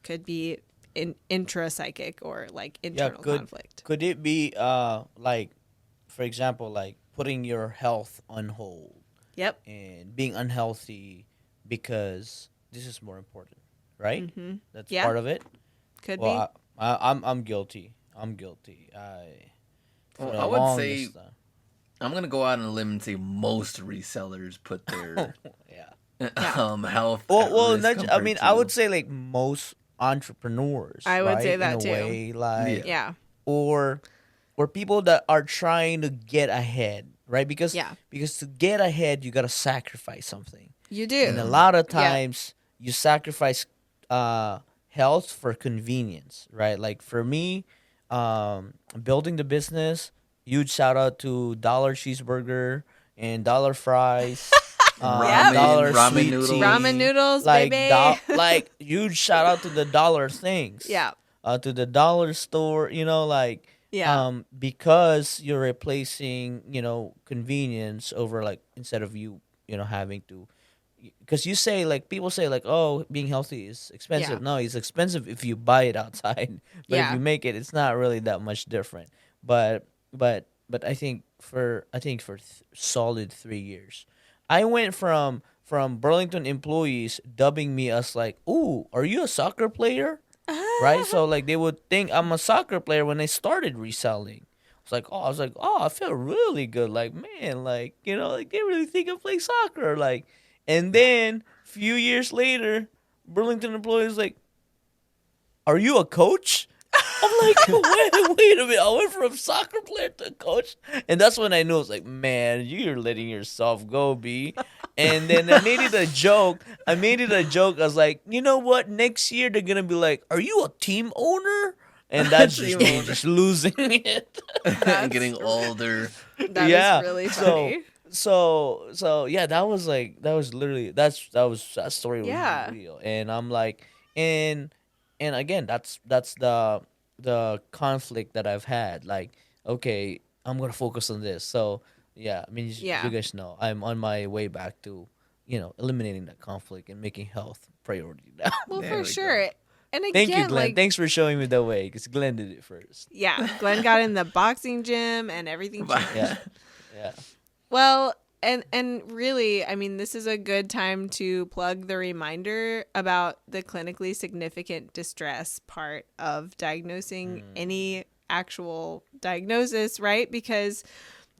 Could be intrapsychic, or like internal conflict. Could it be like, for example, like putting your health on hold Yep. and being unhealthy because this is more important, right? That's Yeah. part of it. Could be. Well, I'm guilty. I'm guilty. For Well, the I would longest say time. I'm gonna go out on a limb and say most resellers put their Yeah. health at Well, risk I compared mean, I would to say like most entrepreneurs, I would right? say In that a too. way, like, Yeah. or people that are trying to get ahead, right? Because Yeah. to get ahead, you got to sacrifice something, You and a do. lot of Yeah. times you sacrifice health for convenience, right? Like for me, building the business. Huge shout out to Dollar Cheeseburger and Dollar Fries. Yep. Dollar ramen sweet noodles. tea, Ramen noodles, like baby. like huge shout out to the dollar things, Yeah. to the dollar store, you know, like Yeah. because you're replacing, you know, convenience over, like, instead of you, you know, having to, because you say, like, people say, like, oh, being healthy is expensive. Yeah. No, it's expensive if you buy it outside, but if Yeah. you make it, it's not really that much different. But I think for solid 3 years, I went from Burlington employees dubbing me as like, "Ooh, are you a soccer player?" Right? So like they would think I'm a soccer player when I started reselling. I was like, oh, I feel really good. Like, man, like, you know, like they really think I play soccer. Like, and then few years later, Burlington employees like, are you a coach? I'm like, wait a minute. I went from soccer player to coach. And that's when I knew, I was like, man, you're letting yourself go, B. And then I made it a joke. I was like, you know what? Next year, they're going to be like, are you a team owner? And that's just Team me owner. just losing it. and getting older. That is really funny. Yeah, that was literally, that story was Yeah. real. And I'm like, and again, that's the conflict that I've had. Like, okay, I'm gonna focus on this. So yeah, I mean, Yeah. you guys know I'm on my way back to, you know, eliminating that conflict and making health priority now. Well, There for we sure. go. And again, Thank you, Glenn. like, Thanks for showing me the way, because Glenn did it first. yeah, Glenn got in the boxing gym and everything changed. Yeah, yeah. Well, and really, I mean, this is a good time to plug the reminder about the clinically significant distress part of diagnosing any actual diagnosis, right? Because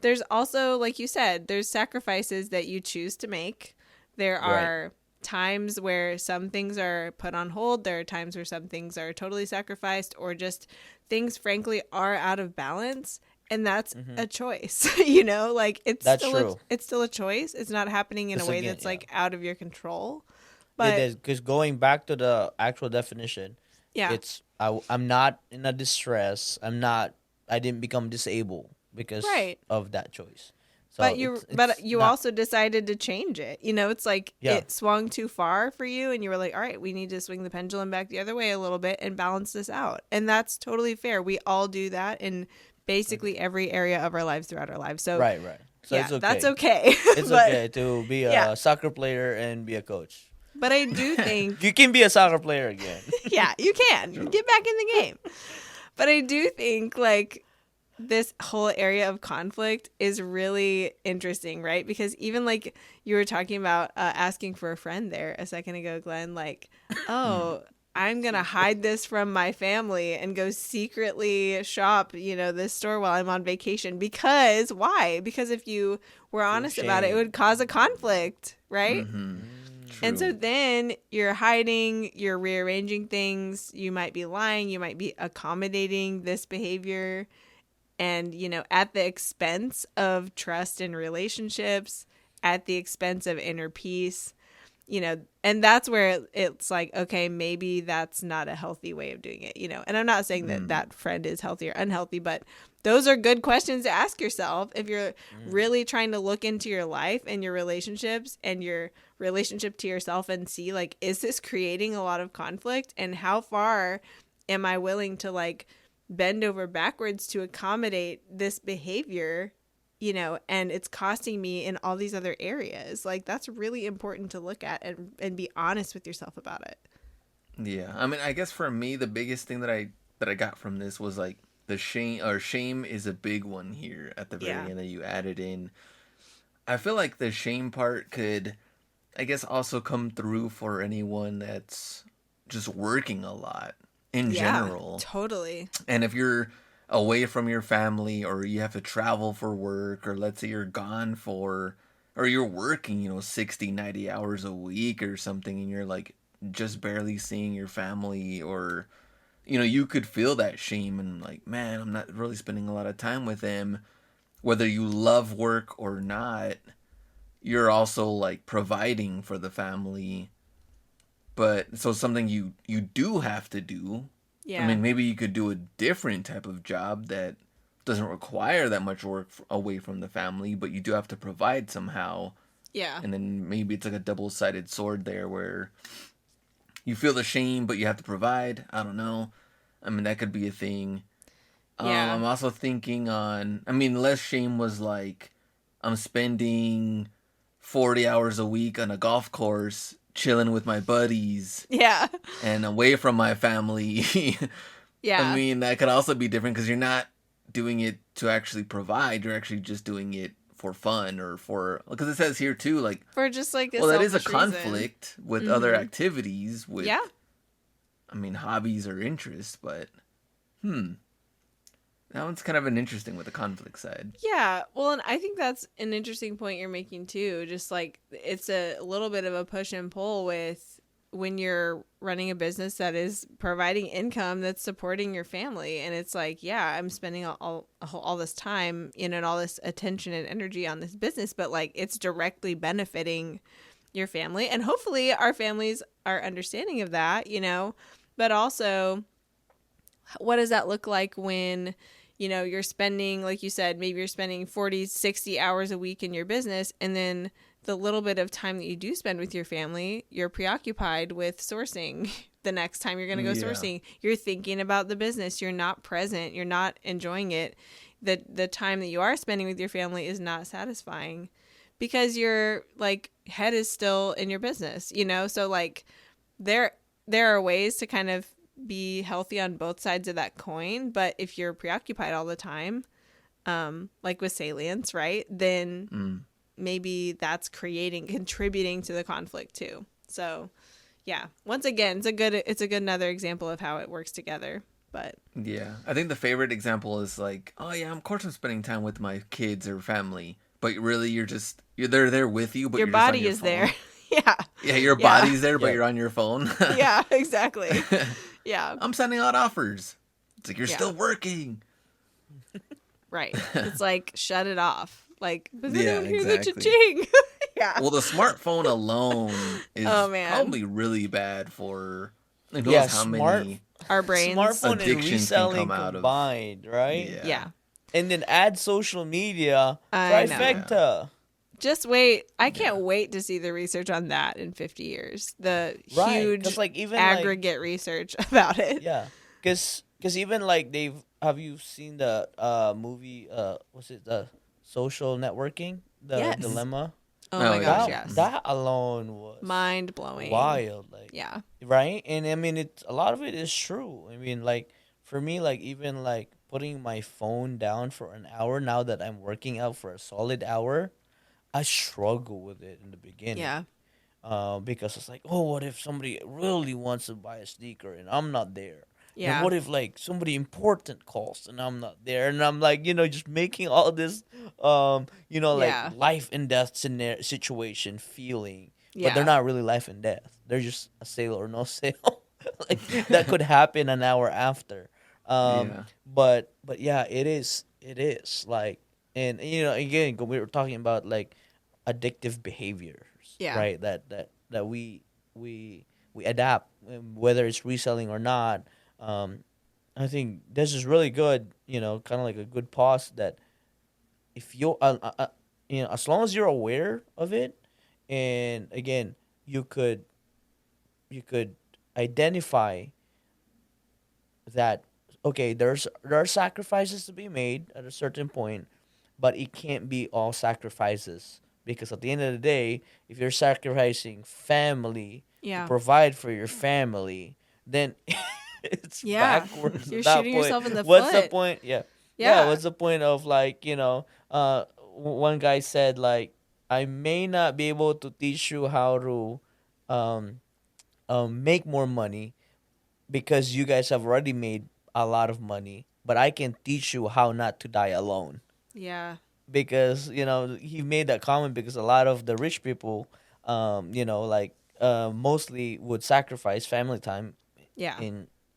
there's also, like you said, there's sacrifices that you choose to make. There are times where some things are put on hold. There are times where some things are totally sacrificed, or just things, frankly, are out of balance. And that's a choice, you know, like it's That's still true. it's still a choice. It's not happening in a This way again, that's like out of your control, It But is, because going back to the actual definition, yeah, I'm not in a distress. I didn't become disabled because right. of that choice. But So you but it's you not. also decided to change it. It's like Yeah. it swung too far for you and you were like, "All right, we need to swing the pendulum back the other way a little bit and balance this out." And that's totally fair. We all do that in basically every area of our lives throughout our lives. So, Right, right. So yeah, it's that's okay. okay. It's But okay to be yeah, a soccer player and be a coach. but I do think You can be a soccer player again. yeah, you can True. get back in the game. But I do think like this whole area of conflict is really interesting, right? Because even like you were talking about asking for a friend there a second ago, Glenn, like, oh, I'm going to hide this from my family and go secretly shop, this store while I'm on vacation. Because why? Because if you were Feel honest about it, it shame. would cause a conflict, right? Mm-hmm. And so True. then you're hiding, you're rearranging things, you might be lying, you might be accommodating this behavior and at the expense of trust and relationships, at the expense of inner peace, and that's where it's like, okay, maybe that's not a healthy way of doing it. And I'm not saying that that friend is healthy or unhealthy, but those are good questions to ask yourself if you're really trying to look into your life and your relationships and your relationship to yourself and see, like, is this creating a lot of conflict, and how far am I willing to like bend over backwards to accommodate this behavior, and it's costing me in all these other areas. Like, that's really important to look at and be honest with yourself about it. Yeah. I mean, I guess for me, the biggest thing that I got from this was like the shame is a big one here at the very Yeah. end that you added in. I feel like the shame part could, I guess, also come through for anyone that's just working a lot in Yeah, general. totally. And if you're away from your family or you have to travel for work, or let's say you're gone for, or you're working, 60, 90 hours a week or something, and you're like just barely seeing your family, or, you could feel that shame and like, man, I'm not really spending a lot of time with them. Whether you love work or not, you're also like providing for the family. But so something you do have to do. I Yeah. mean, maybe you could do a different type of job that doesn't require that much work away from the family, but you do have to provide somehow. Yeah. And then maybe it's like a double-sided sword there where you feel the shame, but you have to provide. I don't know. I mean, that could be a thing. Yeah. I'm also thinking on, I mean, less shame was like, I'm spending 40 hours a week on a golf course chilling with my buddies Yeah. and away from my family. I Yeah. mean, that could also be different because you're not doing it to actually provide. You're actually just doing it for fun or for, because it says here too, like, For just like a well, that is a selfish reason. conflict with other activities, with, Yeah. I mean, hobbies or interests, but, that one's kind of an interesting with the conflict side. Yeah. Well, and I think that's an interesting point you're making too. Just like it's a little bit of a push and pull with when you're running a business that is providing income that's supporting your family. And it's like, yeah, I'm spending all this time, and all this attention and energy on this business, but like it's directly benefiting your family. And hopefully our families are understanding of that, but also what does that look like when you're spending, like you said, maybe you're spending 40, 60 hours a week in your business, and then the little bit of time that you do spend with your family, you're preoccupied with sourcing. The next time you're going to go sourcing, you're thinking about the business. You're not present. You're not enjoying it. The time that you are spending with your family is not satisfying because your like head is still in your business, So like there are ways to kind of be healthy on both sides of that coin, but if you're preoccupied all the time, like with salience, right, then maybe that's contributing to the conflict too. So yeah, once again, it's a good another example of how it works together. But Yeah, I think the favorite example is like, oh yeah, of course I'm spending time with my kids or family, but really they're there with you, but your you're just on body your is phone. there. Yeah. Yeah, your Yeah. body's there, but Yeah. you're on your phone. Yeah, exactly. Yeah. I'm sending out offers. It's like, you're Yeah. still working. Right. It's like, shut it off. Like, but they Yeah, don't hear exactly. the cha-ching. Yeah. Well, the smartphone alone Oh is man. probably really bad for who Yeah, knows how many Our brains. smartphone and addictions can reselling come out of. combined, right? Yeah. Yeah. And then add social media, I know. Yeah. trifecta. Just wait. I can't Yeah. wait to see the research on that in 50 years. The Right, because huge like even like aggregate research about it. yeah, because even like they've have you seen the movie was it the social networking, the Yes. dilemma? Oh Oh my yeah. gosh, that yes. that alone was Mind blowing. wild, like, Yeah. right? And I mean it a lot of it is true. I mean, like, for me, like, even like putting my phone down for an hour now that I'm working out for a solid hour, I struggle with it in the beginning. Yeah. Because it's like, oh, what if somebody really wants to buy a sneaker and I'm not there? Then Yeah. what if like somebody important calls and I'm not there? And I'm like, just making all this, like Yeah. life and death situation feeling, but they're Yeah. not really life and death. They're just a sale or no sale. Like that could happen an hour after. Yeah. But yeah, it is like, and again, we were talking about like addictive behaviors, Yeah. right? That we adapt, whether it's reselling or not. I think this is really good. Kind of like a good pause that if as long as you're aware of it, and again, you could identify that, okay, there are sacrifices to be made at a certain point, but it can't be all sacrifices, because at the end of the day, if you're sacrificing family to Yeah. provide for your family, then it's Yeah. backwards You're at that shooting point. yourself in the What's the foot. point? Yeah. Yeah, Yeah. what's the point of, like, one guy said, like, I may not be able to teach you how to um, make more money because you guys have already made a lot of money, but I can teach you how not to die alone. Yeah. Because he made that comment because a lot of the rich people, like, mostly would sacrifice family time Yeah.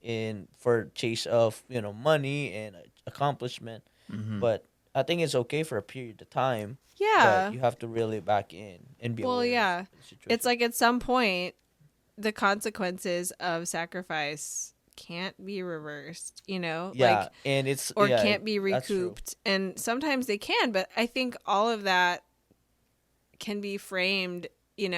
in for chase of money and accomplishment. Mm-hmm. But I think it's okay for a period of time, but Yeah. you have to reel it back in and be Well, aware of yeah. the It's situation. like at some point, the consequences of sacrifice can't be reversed, Yeah, like, and it's or yeah, can't be that's true. recouped. And sometimes they can, but I think all of that can be framed, you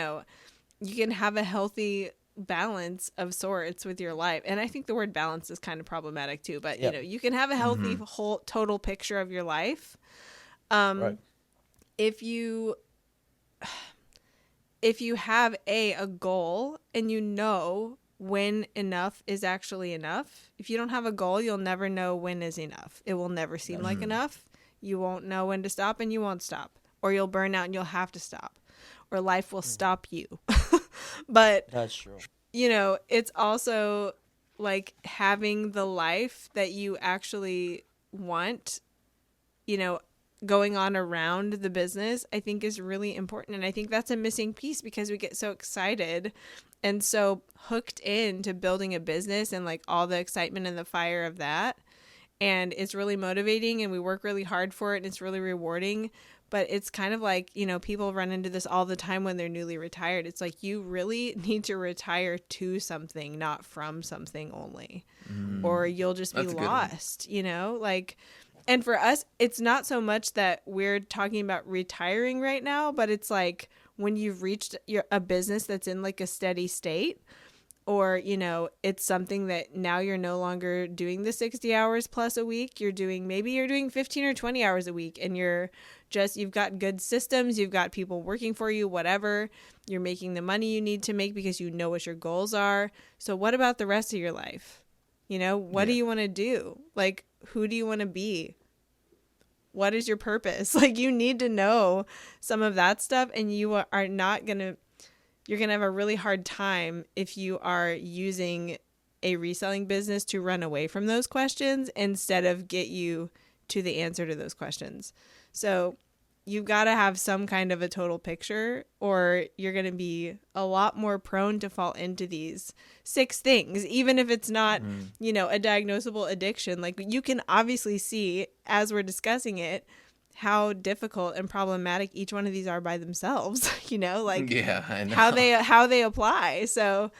can have a healthy balance of sorts with your life. And I think the word balance is kind of problematic too, but Yep. you can have a healthy Mm-hmm. whole total picture of your life. Right. If you have a goal and when enough is actually enough. If you don't have a goal, you'll never know when is enough. It will never seem That's like true. enough. You won't know when to stop, and you won't stop. Or you'll burn out and you'll have to stop. Or life will stop you. But, That's true. it's also like having the life that you actually want, you know, going on around the business, I think is really important. And I think that's a missing piece because we get so excited and so hooked into building a business and like all the excitement and the fire of that. And it's really motivating and we work really hard for it and it's really rewarding. But it's kind of like, people run into this all the time when they're newly retired. It's like you really need to retire to something, not from something only. Or you'll just be That's a good one. lost, Like, and for us, it's not so much that we're talking about retiring right now, but it's like when you've reached a business that's in like a steady state, or, it's something that now you're no longer doing the 60 hours plus a week. Maybe you're doing 15 or 20 hours a week and you've got good systems, you've got people working for you, whatever. You're making the money you need to make because you know what your goals are. So what about the rest of your life? What do Yeah. you want to do? Like, who do you want to be? What is your purpose? Like, you need to know some of that stuff, and you're going to have a really hard time if you are using a reselling business to run away from those questions instead of get you to the answer to those questions. So you've got to have some kind of a total picture, or you're going to be a lot more prone to fall into these 6 things, even if it's not, a diagnosable addiction. Like, you can obviously see, as we're discussing it, how difficult and problematic each one of these are by themselves, like Yeah, I know. how they apply. So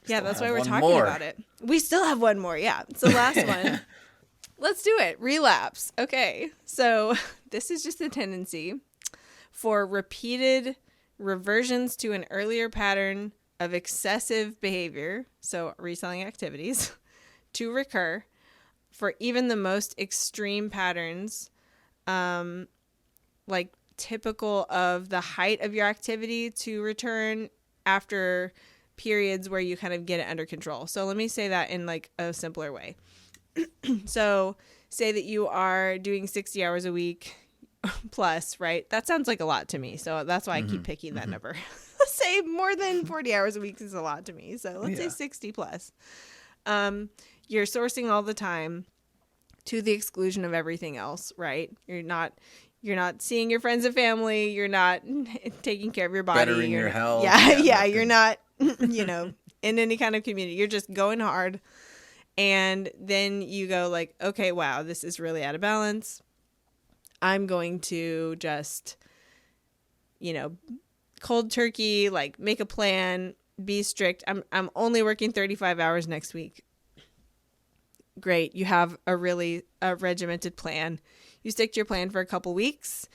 yeah, Still that's have why we're one talking more. about it. We still have one more. Yeah. So last one. Let's do it. Relapse. Okay. So this is just a tendency for repeated reversions to an earlier pattern of excessive behavior, so reselling activities, to recur for even the most extreme patterns, like typical of the height of your activity to return after periods where you kind of get it under control. So let me say that in like a simpler way. So say that you are doing 60 hours a week plus, right? That sounds like a lot to me. So that's why I keep picking that number. Let's say more than 40 hours a week is a lot to me. So let's say 60 plus. You're sourcing all the time to the exclusion of everything else, right? You're not seeing your friends and family. You're not taking care of your body. Bettering your health. Yeah. You're not, in any kind of community. You're just going hard. And then you go like, okay, wow, this is really out of balance. I'm going to just, cold turkey, like make a plan, be strict. I'm only working 35 hours next week. Great. You have a regimented plan. You stick to your plan for a couple weeks,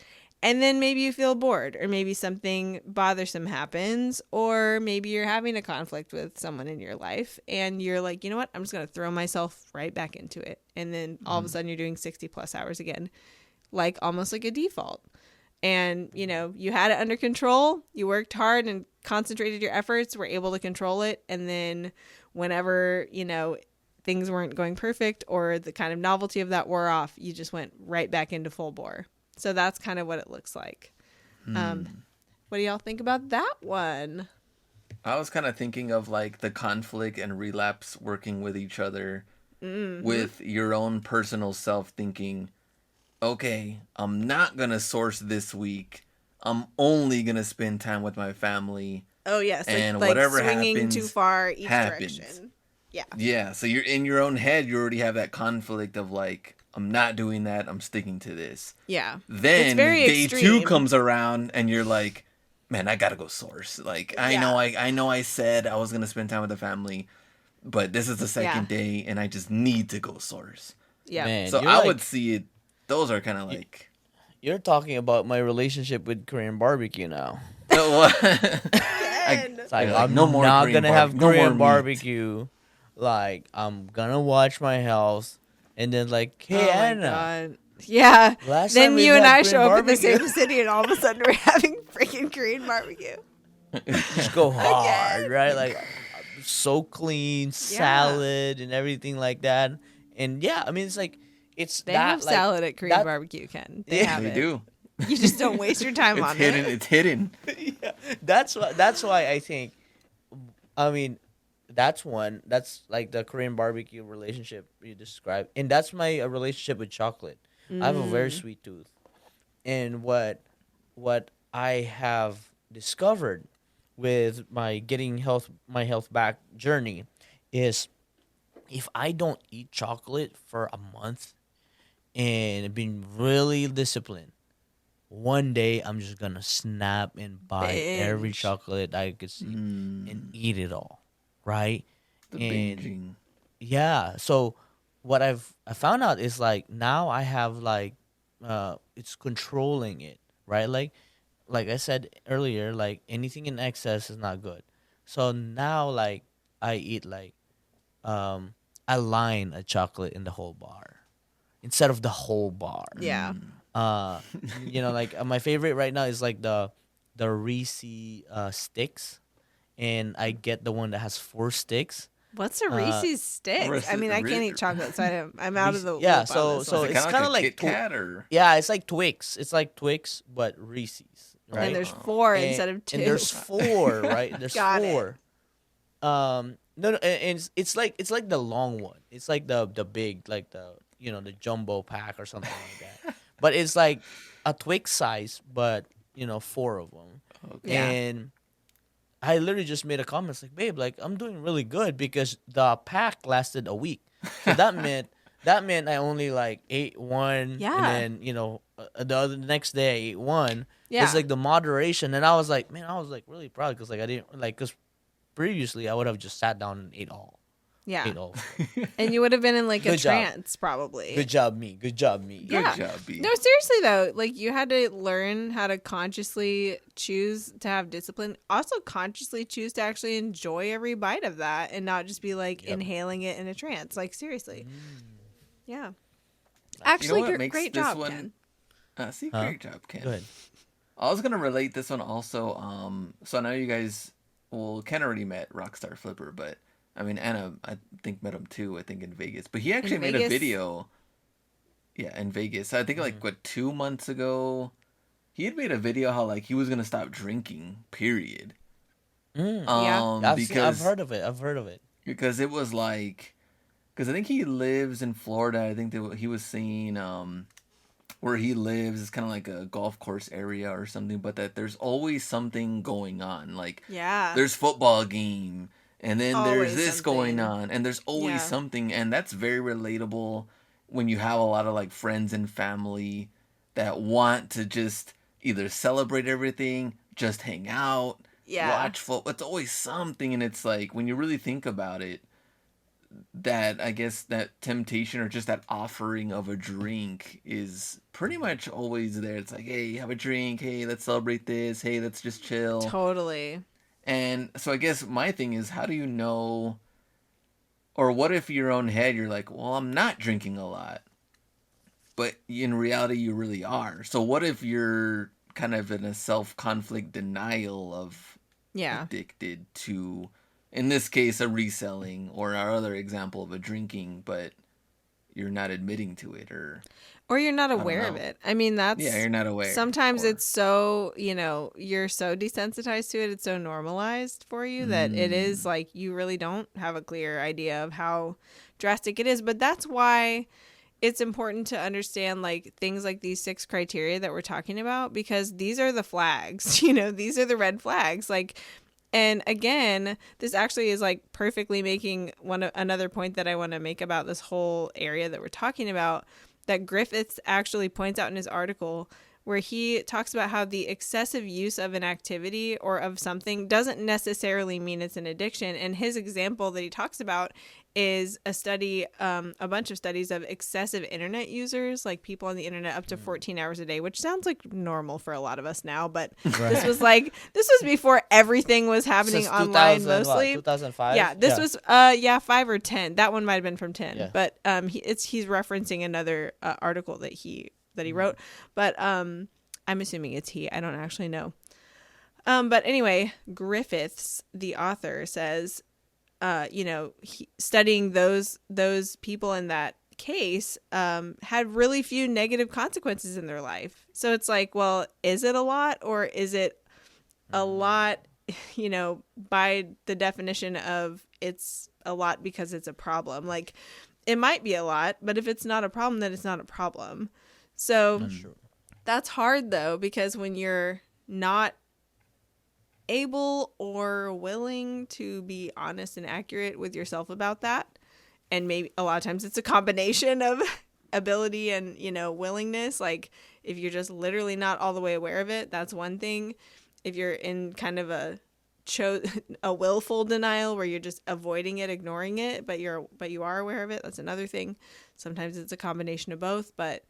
and then maybe you feel bored, or maybe something bothersome happens, or maybe you're having a conflict with someone in your life, and you're like, you know what? I'm just going to throw myself right back into it. And then all of a sudden you're doing 60 plus hours again, like almost like a default. And, you had it under control. You worked hard and concentrated your efforts, were able to control it. And then whenever, things weren't going perfect or the kind of novelty of that wore off, you just went right back into full bore. So that's kind of what it looks like. What do y'all think about that one? I was kind of thinking of like the conflict and relapse working with each other, with your own personal self thinking, okay, I'm not going to source this week. I'm only going to spend time with my family. Oh, yes. And like whatever swinging happens, too far each happens. direction. Yeah. Yeah. So you're in your own head. You already have that conflict of like, I'm not doing that. I'm sticking to this. Yeah. Then it's very day extreme. 2 comes around and you're like, man, I got to go source. Like, I know I said I was going to spend time with the family, but this is the second day and I just need to go source. Yeah. Man, So I would see it. Those are kind of like. You're talking about my relationship with Korean barbecue now. It's like, like, I'm no more not Korean gonna have no more Korean meat. barbecue. Like, I'm gonna watch my health, and then like, hey Anna, God. Yeah. last Then time you we and had I show Korean up in the barbecue. same city, and all of a sudden we're having freaking Korean barbecue. just go hard, right? Like, so clean, salad and everything like that. And yeah, I mean, it's like it's They that, have like, salad at Korean that- barbecue, Ken. They Yeah, have They it. do. You just don't waste your time It's on hidden. it. It's hidden. Yeah, that's why I think. I mean, that's one. That's like the Korean barbecue relationship you described, and that's my relationship with chocolate. I have a very sweet tooth, and what I have discovered with my my health back journey is if I don't eat chocolate for a month and been really disciplined, one day I'm just gonna snap and buy every Binge. chocolate I could see and eat it all, right? The And binging. yeah, so what I found out is like now I have like it's controlling it, right? Like I said earlier, like anything in excess is not good. So now like I eat like a line of chocolate in the whole bar instead of the whole bar. Yeah. Like my favorite right now is like the Reese sticks, and I get the one that has 4 sticks. What's a Reese's sticks? I mean, I can't eat chocolate, so I'm out of the Yeah, loop on this so one. it's kinda like Kit Kat or Yeah, it's like Twix. It's like Twix, but Reese's, right? And there's 4 And- instead of 2. And there's 4, right? There's Got it. 4. No, and it's like the long one. It's like the big, like the the jumbo pack or something like that. But it's like a Twix size, but 4 of them. Okay. Yeah. And I literally just made a comment. It's like, babe, like I'm doing really good because the pack lasted a week. So that meant I only like ate one, Yeah. and then the next day I ate one. Yeah. It's like the moderation, and I was like, man, I was like really proud because like I didn't like because previously I would have just sat down and Yeah. ate all. And you would have been in like a Good job. trance probably. Good job, me. Good job, me. Good Yeah. job, B. No, seriously though, like you had to learn how to consciously choose to have discipline. Also consciously choose to actually enjoy every bite of that and not just be like inhaling it in a trance. Like seriously. Yeah. Actually, what makes great this job, one- Ken. Great job, Ken. Good. I was gonna relate this one also. So I know you guys. Well, Ken already met Rockstar Flipper, but I mean Anna, I think met him too. I think in Vegas, but he actually made a Vegas? video. Yeah, in Vegas. I think like 2 months ago, he had made a video how like he was gonna stop drinking. Period. Yeah. I've heard of it. Because it was like, because I think he lives in Florida. I think that he was saying where he lives is kind of like a golf course area or something, but that there's always something going on. Like Yeah. there's football game, and then there's Always this going something. on, and there's always Yeah. something, and that's very relatable when you have a lot of like friends and family that want to just either celebrate everything, just hang out, Yeah. watch football. It's always something, and it's like when you really think about it, that I guess that temptation or just that offering of a drink is pretty much always there. It's like, hey, have a drink. Hey, let's celebrate this. Hey, let's just chill. Totally. And so I guess my thing is, how do you know? Or what if in your own head you're like, well, I'm not drinking a lot, but in reality you really are. So what if you're kind of in a self-conflict denial of Yeah. addicted to, in this case, a reselling, or our other example of a drinking, but you're not admitting to it, Or you're not don't aware of know. it. I mean, that's Yeah, you're not aware. sometimes or- it's so, you're so desensitized to it. It's so normalized for you that it is like you really don't have a clear idea of how drastic it is. But that's why it's important to understand like things like these 6 criteria that we're talking about, because these are the flags, these are the red flags. Like, and again, this actually is like perfectly making another point that I want to make about this whole area that we're talking about, that Griffiths actually points out in his article, where he talks about how the excessive use of an activity or of something doesn't necessarily mean it's an addiction. And his example that he talks about is a study, a bunch of studies of excessive internet users, like people on the internet up to 14 hours a day, which sounds like normal for a lot of us now. But this was before everything was happening Since online 2000, mostly. 2005. Yeah, this was 5 or 10. That one might have been from 10. Yeah. But he's referencing another article that he wrote. But I'm assuming it's he. I don't actually know. But anyway, Griffiths, the author, says, studying those people in that case had really few negative consequences in their life. So it's like, well, is it a lot, or is it a lot, by the definition of it's a lot because it's a problem? Like, it might be a lot, but if it's not a problem, then it's not a problem. So that's hard though, because when you're not able or willing to be honest and accurate with yourself about that, and maybe a lot of times it's a combination of ability and willingness. Like if you're just literally not all the way aware of it, that's one thing. If you're in kind of a willful denial where you're just avoiding it, ignoring it, but you are aware of it, that's another thing. Sometimes it's a combination of both, but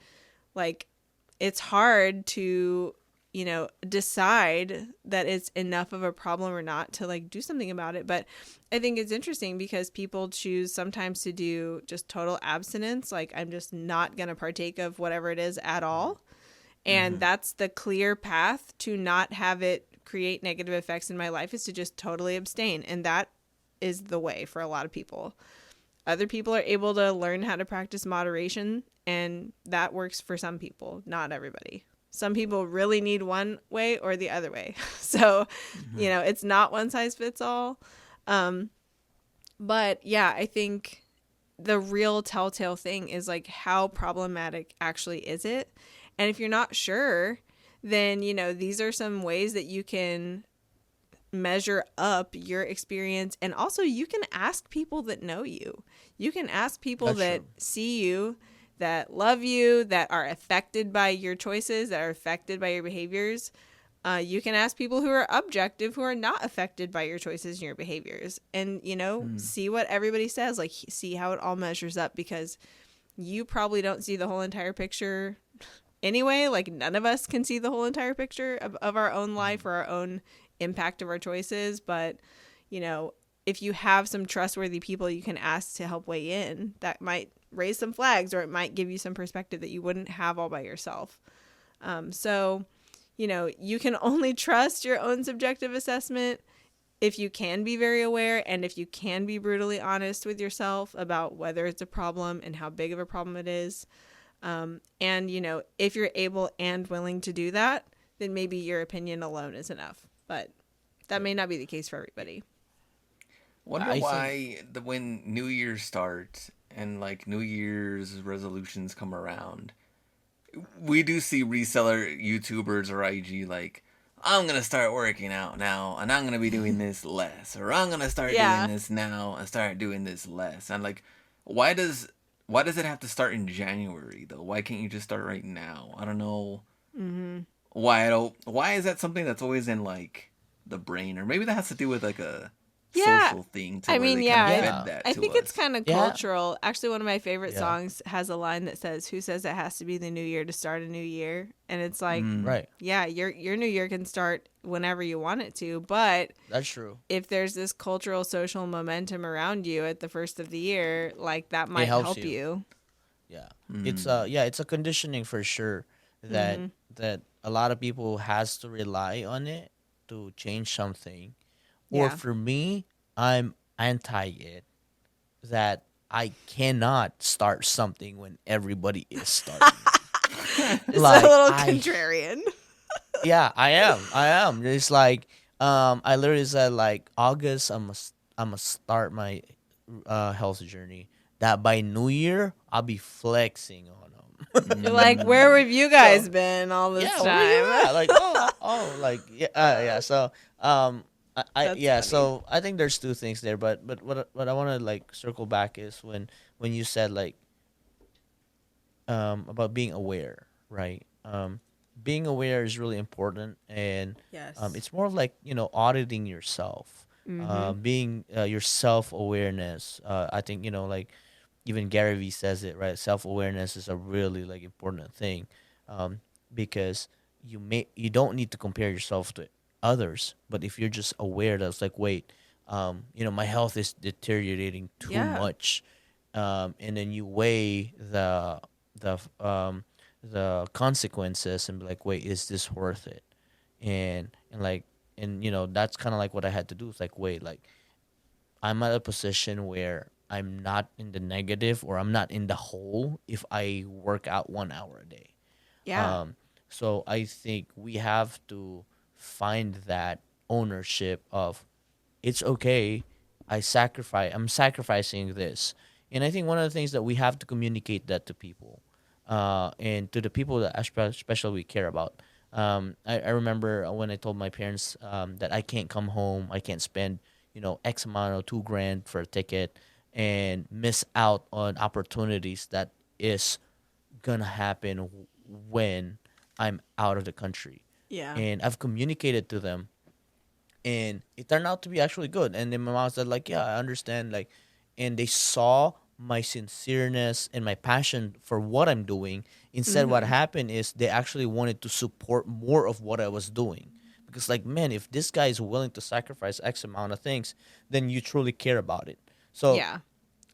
like it's hard to decide that it's enough of a problem or not to like do something about it. But I think it's interesting because people choose sometimes to do just total abstinence, like I'm just not going to partake of whatever it is at all, and that's the clear path to not have it create negative effects in my life, is to just totally abstain. And that is the way for a lot of people. Other people are able to learn how to practice moderation, and that works for some people, not everybody. Some people really need one way or the other way. So, it's not one size fits all. But yeah, I think the real telltale thing is like, how problematic actually is it? And if you're not sure, then, these are some ways that you can measure up your experience. And also you can ask people that know you. You can ask people That's that true. see you, that love you, that are affected by your choices, that are affected by your behaviors. You can ask people who are objective, who are not affected by your choices and your behaviors, and see what everybody says, like see how it all measures up, because you probably don't see the whole entire picture anyway. Like none of us can see the whole entire picture of our own life or our own impact of our choices. But, if you have some trustworthy people you can ask to help weigh in, that might raise some flags, or it might give you some perspective that you wouldn't have all by yourself. So, you can only trust your own subjective assessment if you can be very aware and if you can be brutally honest with yourself about whether it's a problem and how big of a problem it is. And, if you're able and willing to do that, then maybe your opinion alone is enough. But that may not be the case for everybody. Wonder I think why when New Year starts and like New Year's resolutions come around, we do see reseller YouTubers or IG like, I'm gonna start working out now, and I'm gonna be doing this less, or I'm gonna start doing Yeah. this now and start doing this less. And like, why does it have to start in January though? Why can't you just start right now? I don't know why. I don't. Why is that something that's always in like the brain, or maybe that has to do with like a Yeah. social thing to I where mean, they kind of yeah, fed that I to think it's us. kind of yeah, cultural. Actually, one of my favorite yeah, songs has a line that says, "Who says it has to be the new year to start a new year?" And it's like, Mm. right. yeah, your new year can start whenever you want it to, but That's true. if there's this cultural social momentum around you at the first of the year, like that It might helps help you. you. Yeah. Mm. It's a conditioning for sure that Mm-hmm. a lot of people has to rely on it to change something. Or Yeah. for me, I'm anti it, that I cannot start something when everybody is starting it. Just a Like little I contrarian. Yeah, I am. I am. It's like I literally said like August I'm gonna start my health journey. That by New Year I'll be flexing on You're like, them. where have you So guys been all this yeah, where you time? at? Like like yeah, yeah. So That's yeah. funny. So I think there's two things there, but what I want to like circle back is when you said like about being aware, right? Being aware is really important, and Yes. it's more of like auditing yourself, Mm-hmm. being your self awareness. I think like even Gary Vee says it, right? Self awareness is a really like important thing, um, because you don't need to compare yourself to others, but if you're just aware that it's like, wait, my health is deteriorating too Yeah. much, and then you weigh the the consequences and be like, wait, is this worth it? And like that's kind of like what I had to do. It's like, wait, like I'm at a position where I'm not in the negative or I'm not in the hole if I work out 1 hour a day. Yeah. Um, so I think we have to find that ownership of it's okay. I'm sacrificing this. And I think one of the things that we have to communicate that to people, and to the people that especially we care about. I remember when I told my parents that I can't come home, I can't spend X amount or 2 grand for a ticket and miss out on opportunities that is gonna happen when I'm out of the country. Yeah. And I've communicated to them, and it turned out to be actually good. And then my mom said like, yeah, I understand, like, and they saw my sincereness and my passion for what I'm doing. Instead, what Mm-hmm. happened is they actually wanted to support more of what I was doing, because like, man, if this guy is willing to sacrifice X amount of things, then you truly care about it. So Yeah.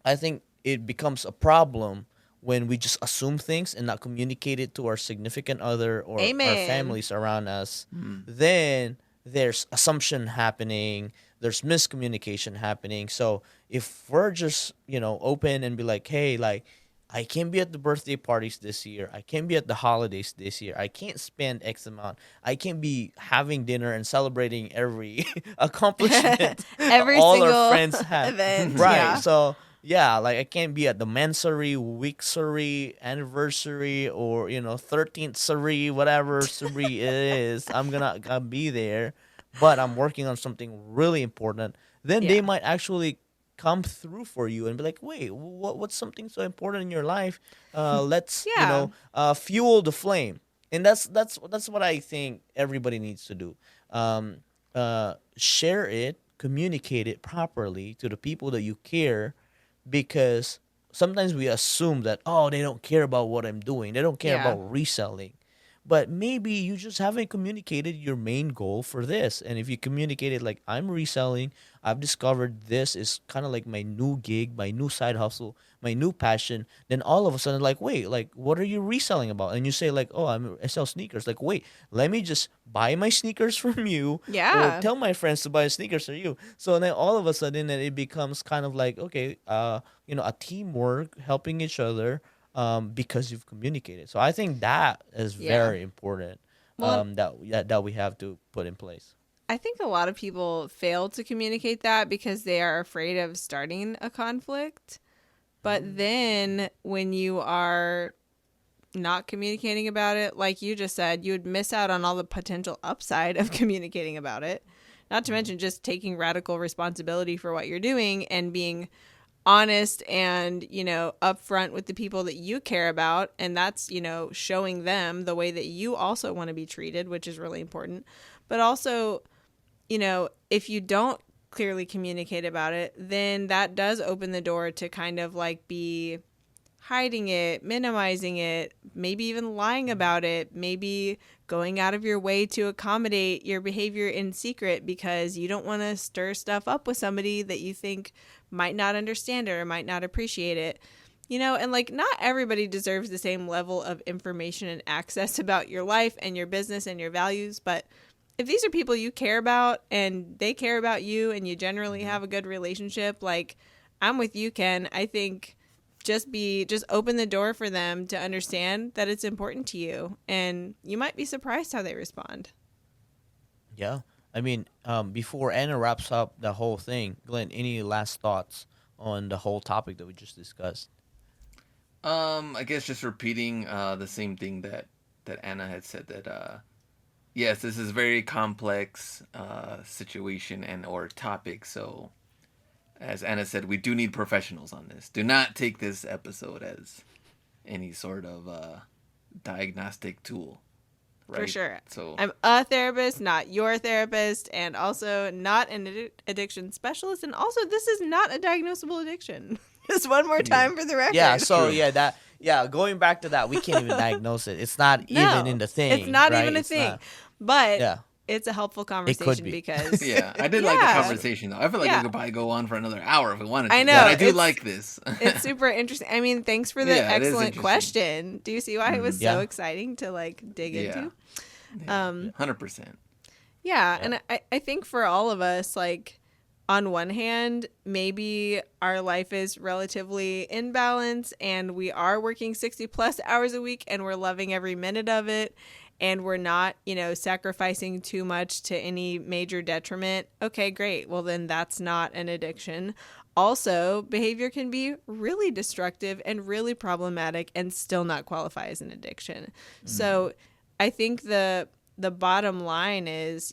I think it becomes a problem when we just assume things and not communicate it to our significant other or our Amen. families around us. Mm. Then there's assumption happening, there's miscommunication happening. So if we're just, open and be like, hey, like, I can't be at the birthday parties this year. I can't be at the holidays this year. I can't spend X amount. I can't be having dinner and celebrating every accomplishment Every all our single friends have. event. Right. Yeah. So yeah, like I can't be at the mensory, weeksary, anniversary, or 13th sary, whatever sary it is. I'm gonna be there, but I'm working on something really important. Then they Yeah. might actually come through for you and be like, wait, what's something so important in your life? Let's Yeah. fuel the flame. And that's what I think everybody needs to do. Um, Share it, communicate it properly to the people that you care, because sometimes we assume that, oh, they don't care about what I'm doing, they don't care Yeah. about reselling, but maybe you just haven't communicated your main goal for this. And if you communicated like, I'm reselling, I've discovered this is kind of like my new gig, my new side hustle, my new passion, then all of a sudden, like, wait, like, what are you reselling about? And you say like, oh, I sell sneakers. Like, wait, let me just buy my sneakers from you, or Yeah. tell my friends to buy sneakers from you. So then all of a sudden, then it becomes kind of like, okay, a teamwork, helping each other, because you've communicated. So I think that is Yeah. very important, Well, that we have to put in place. I think a lot of people fail to communicate that because they are afraid of starting a conflict. But then when you are not communicating about it, like you just said, you would miss out on all the potential upside of communicating about it. Not to mention just taking radical responsibility for what you're doing and being honest and, upfront with the people that you care about. And that's, showing them the way that you also want to be treated, which is really important. But also, if you don't clearly communicate about it, then that does open the door to kind of like be hiding it, minimizing it, maybe even lying about it, maybe going out of your way to accommodate your behavior in secret because you don't want to stir stuff up with somebody that you think might not understand it or might not appreciate it. And like not everybody deserves the same level of information and access about your life and your business and your values, but if these are people you care about and they care about you and you generally have a good relationship, like I'm with you, Ken. I think just open the door for them to understand that it's important to you, and you might be surprised how they respond. Yeah. I mean, before Anna wraps up the whole thing, Glenn, any last thoughts on the whole topic that we just discussed? I guess just repeating the same thing that Anna had said, that yes, this is a very complex situation and or topic. So, as Anna said, we do need professionals on this. Do not take this episode as any sort of diagnostic tool, For right? sure. So, I'm a therapist, not your therapist, and also not an addiction specialist. And also, this is not a diagnosable addiction. Just one more yeah, time for the record. Yeah. So true. yeah, going back to that, we can't even diagnose it. It's not even in No, the it's thing, not right? even a It's thing. not. But Yeah, it's a helpful it could conversation be. because, Yeah, I did like the yeah, conversation though. I feel like we yeah, could probably go on for another hour if we wanted I to, but know. I do like this. It's super interesting. I mean, thanks for the Yeah, it is excellent interesting. question. Do you see why it was Hmm. so Yeah. exciting to like dig Yeah, into? yeah, Um, 100%. yeah, Yep. and I think for all of us, like on one hand, maybe our life is relatively in balance and we are working 60 plus hours a week and we're loving every minute of it and we're not, sacrificing too much to any major detriment. Okay, great. Well, then that's not an addiction. Also, behavior can be really destructive and really problematic and still not qualify as an addiction. So, I think the bottom line is,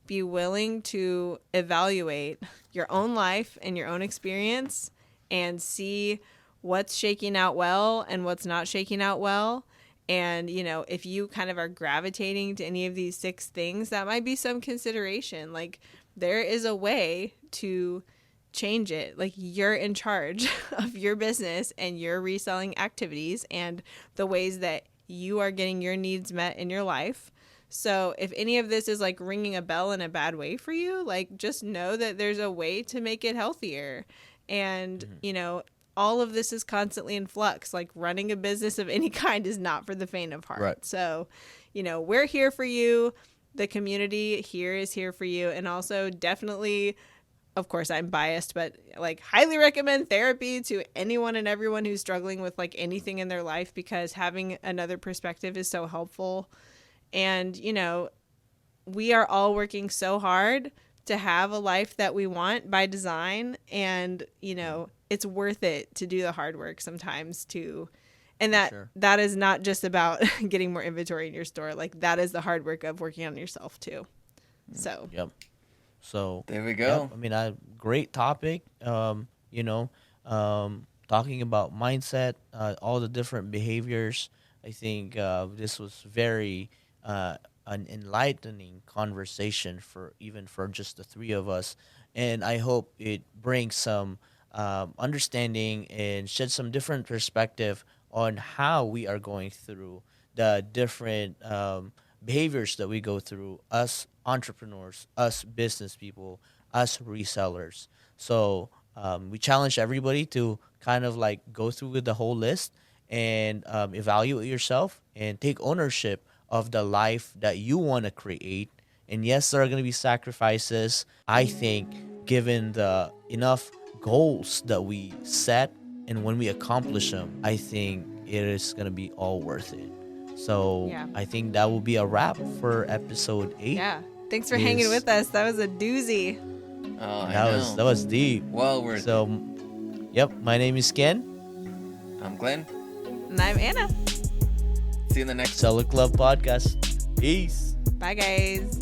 be willing to evaluate your own life and your own experience and see what's shaking out well and what's not shaking out well. And, if you kind of are gravitating to any of these 6 things, that might be some consideration. Like, there is a way to change it. Like, you're in charge of your business and your reselling activities and the ways that you are getting your needs met in your life. So if any of this is like ringing a bell in a bad way for you, like just know that there's a way to make it healthier. And, all of this is constantly in flux. Like running a business of any kind is not for the faint of heart. Right. So, we're here for you. The community here is here for you. And also definitely, of course, I'm biased, but like highly recommend therapy to anyone and everyone who's struggling with like anything in their life, because having another perspective is so helpful. And, we are all working so hard to have a life that we want by design. And, it's worth it to do the hard work sometimes too. And For sure. that is not just about getting more inventory in your store. Like that is the hard work of working on yourself too. So, Yep. So, There we yep. go. I mean, great topic. Talking about mindset, all the different behaviors. I think this was very an enlightening conversation for even for just the three of us, and I hope it brings some understanding and shed some different perspective on how we are going through the different behaviors that we go through, us entrepreneurs, us business people, us resellers. So we challenge everybody to kind of like go through with the whole list and evaluate yourself and take ownership of the life that you want to create. And yes, there are going to be sacrifices. I think given the enough goals that we set and when we accomplish them, I think it is going to be all worth it. So Yeah. I think that will be a wrap for episode 8. Yeah. Thanks for hanging Is with us. That was a doozy. Oh, I that know. was deep. Well worth So, yep, my name is Ken. it. I'm Glenn. And I'm Anna. See you in the next Seller Club Podcast. Peace. Bye, guys.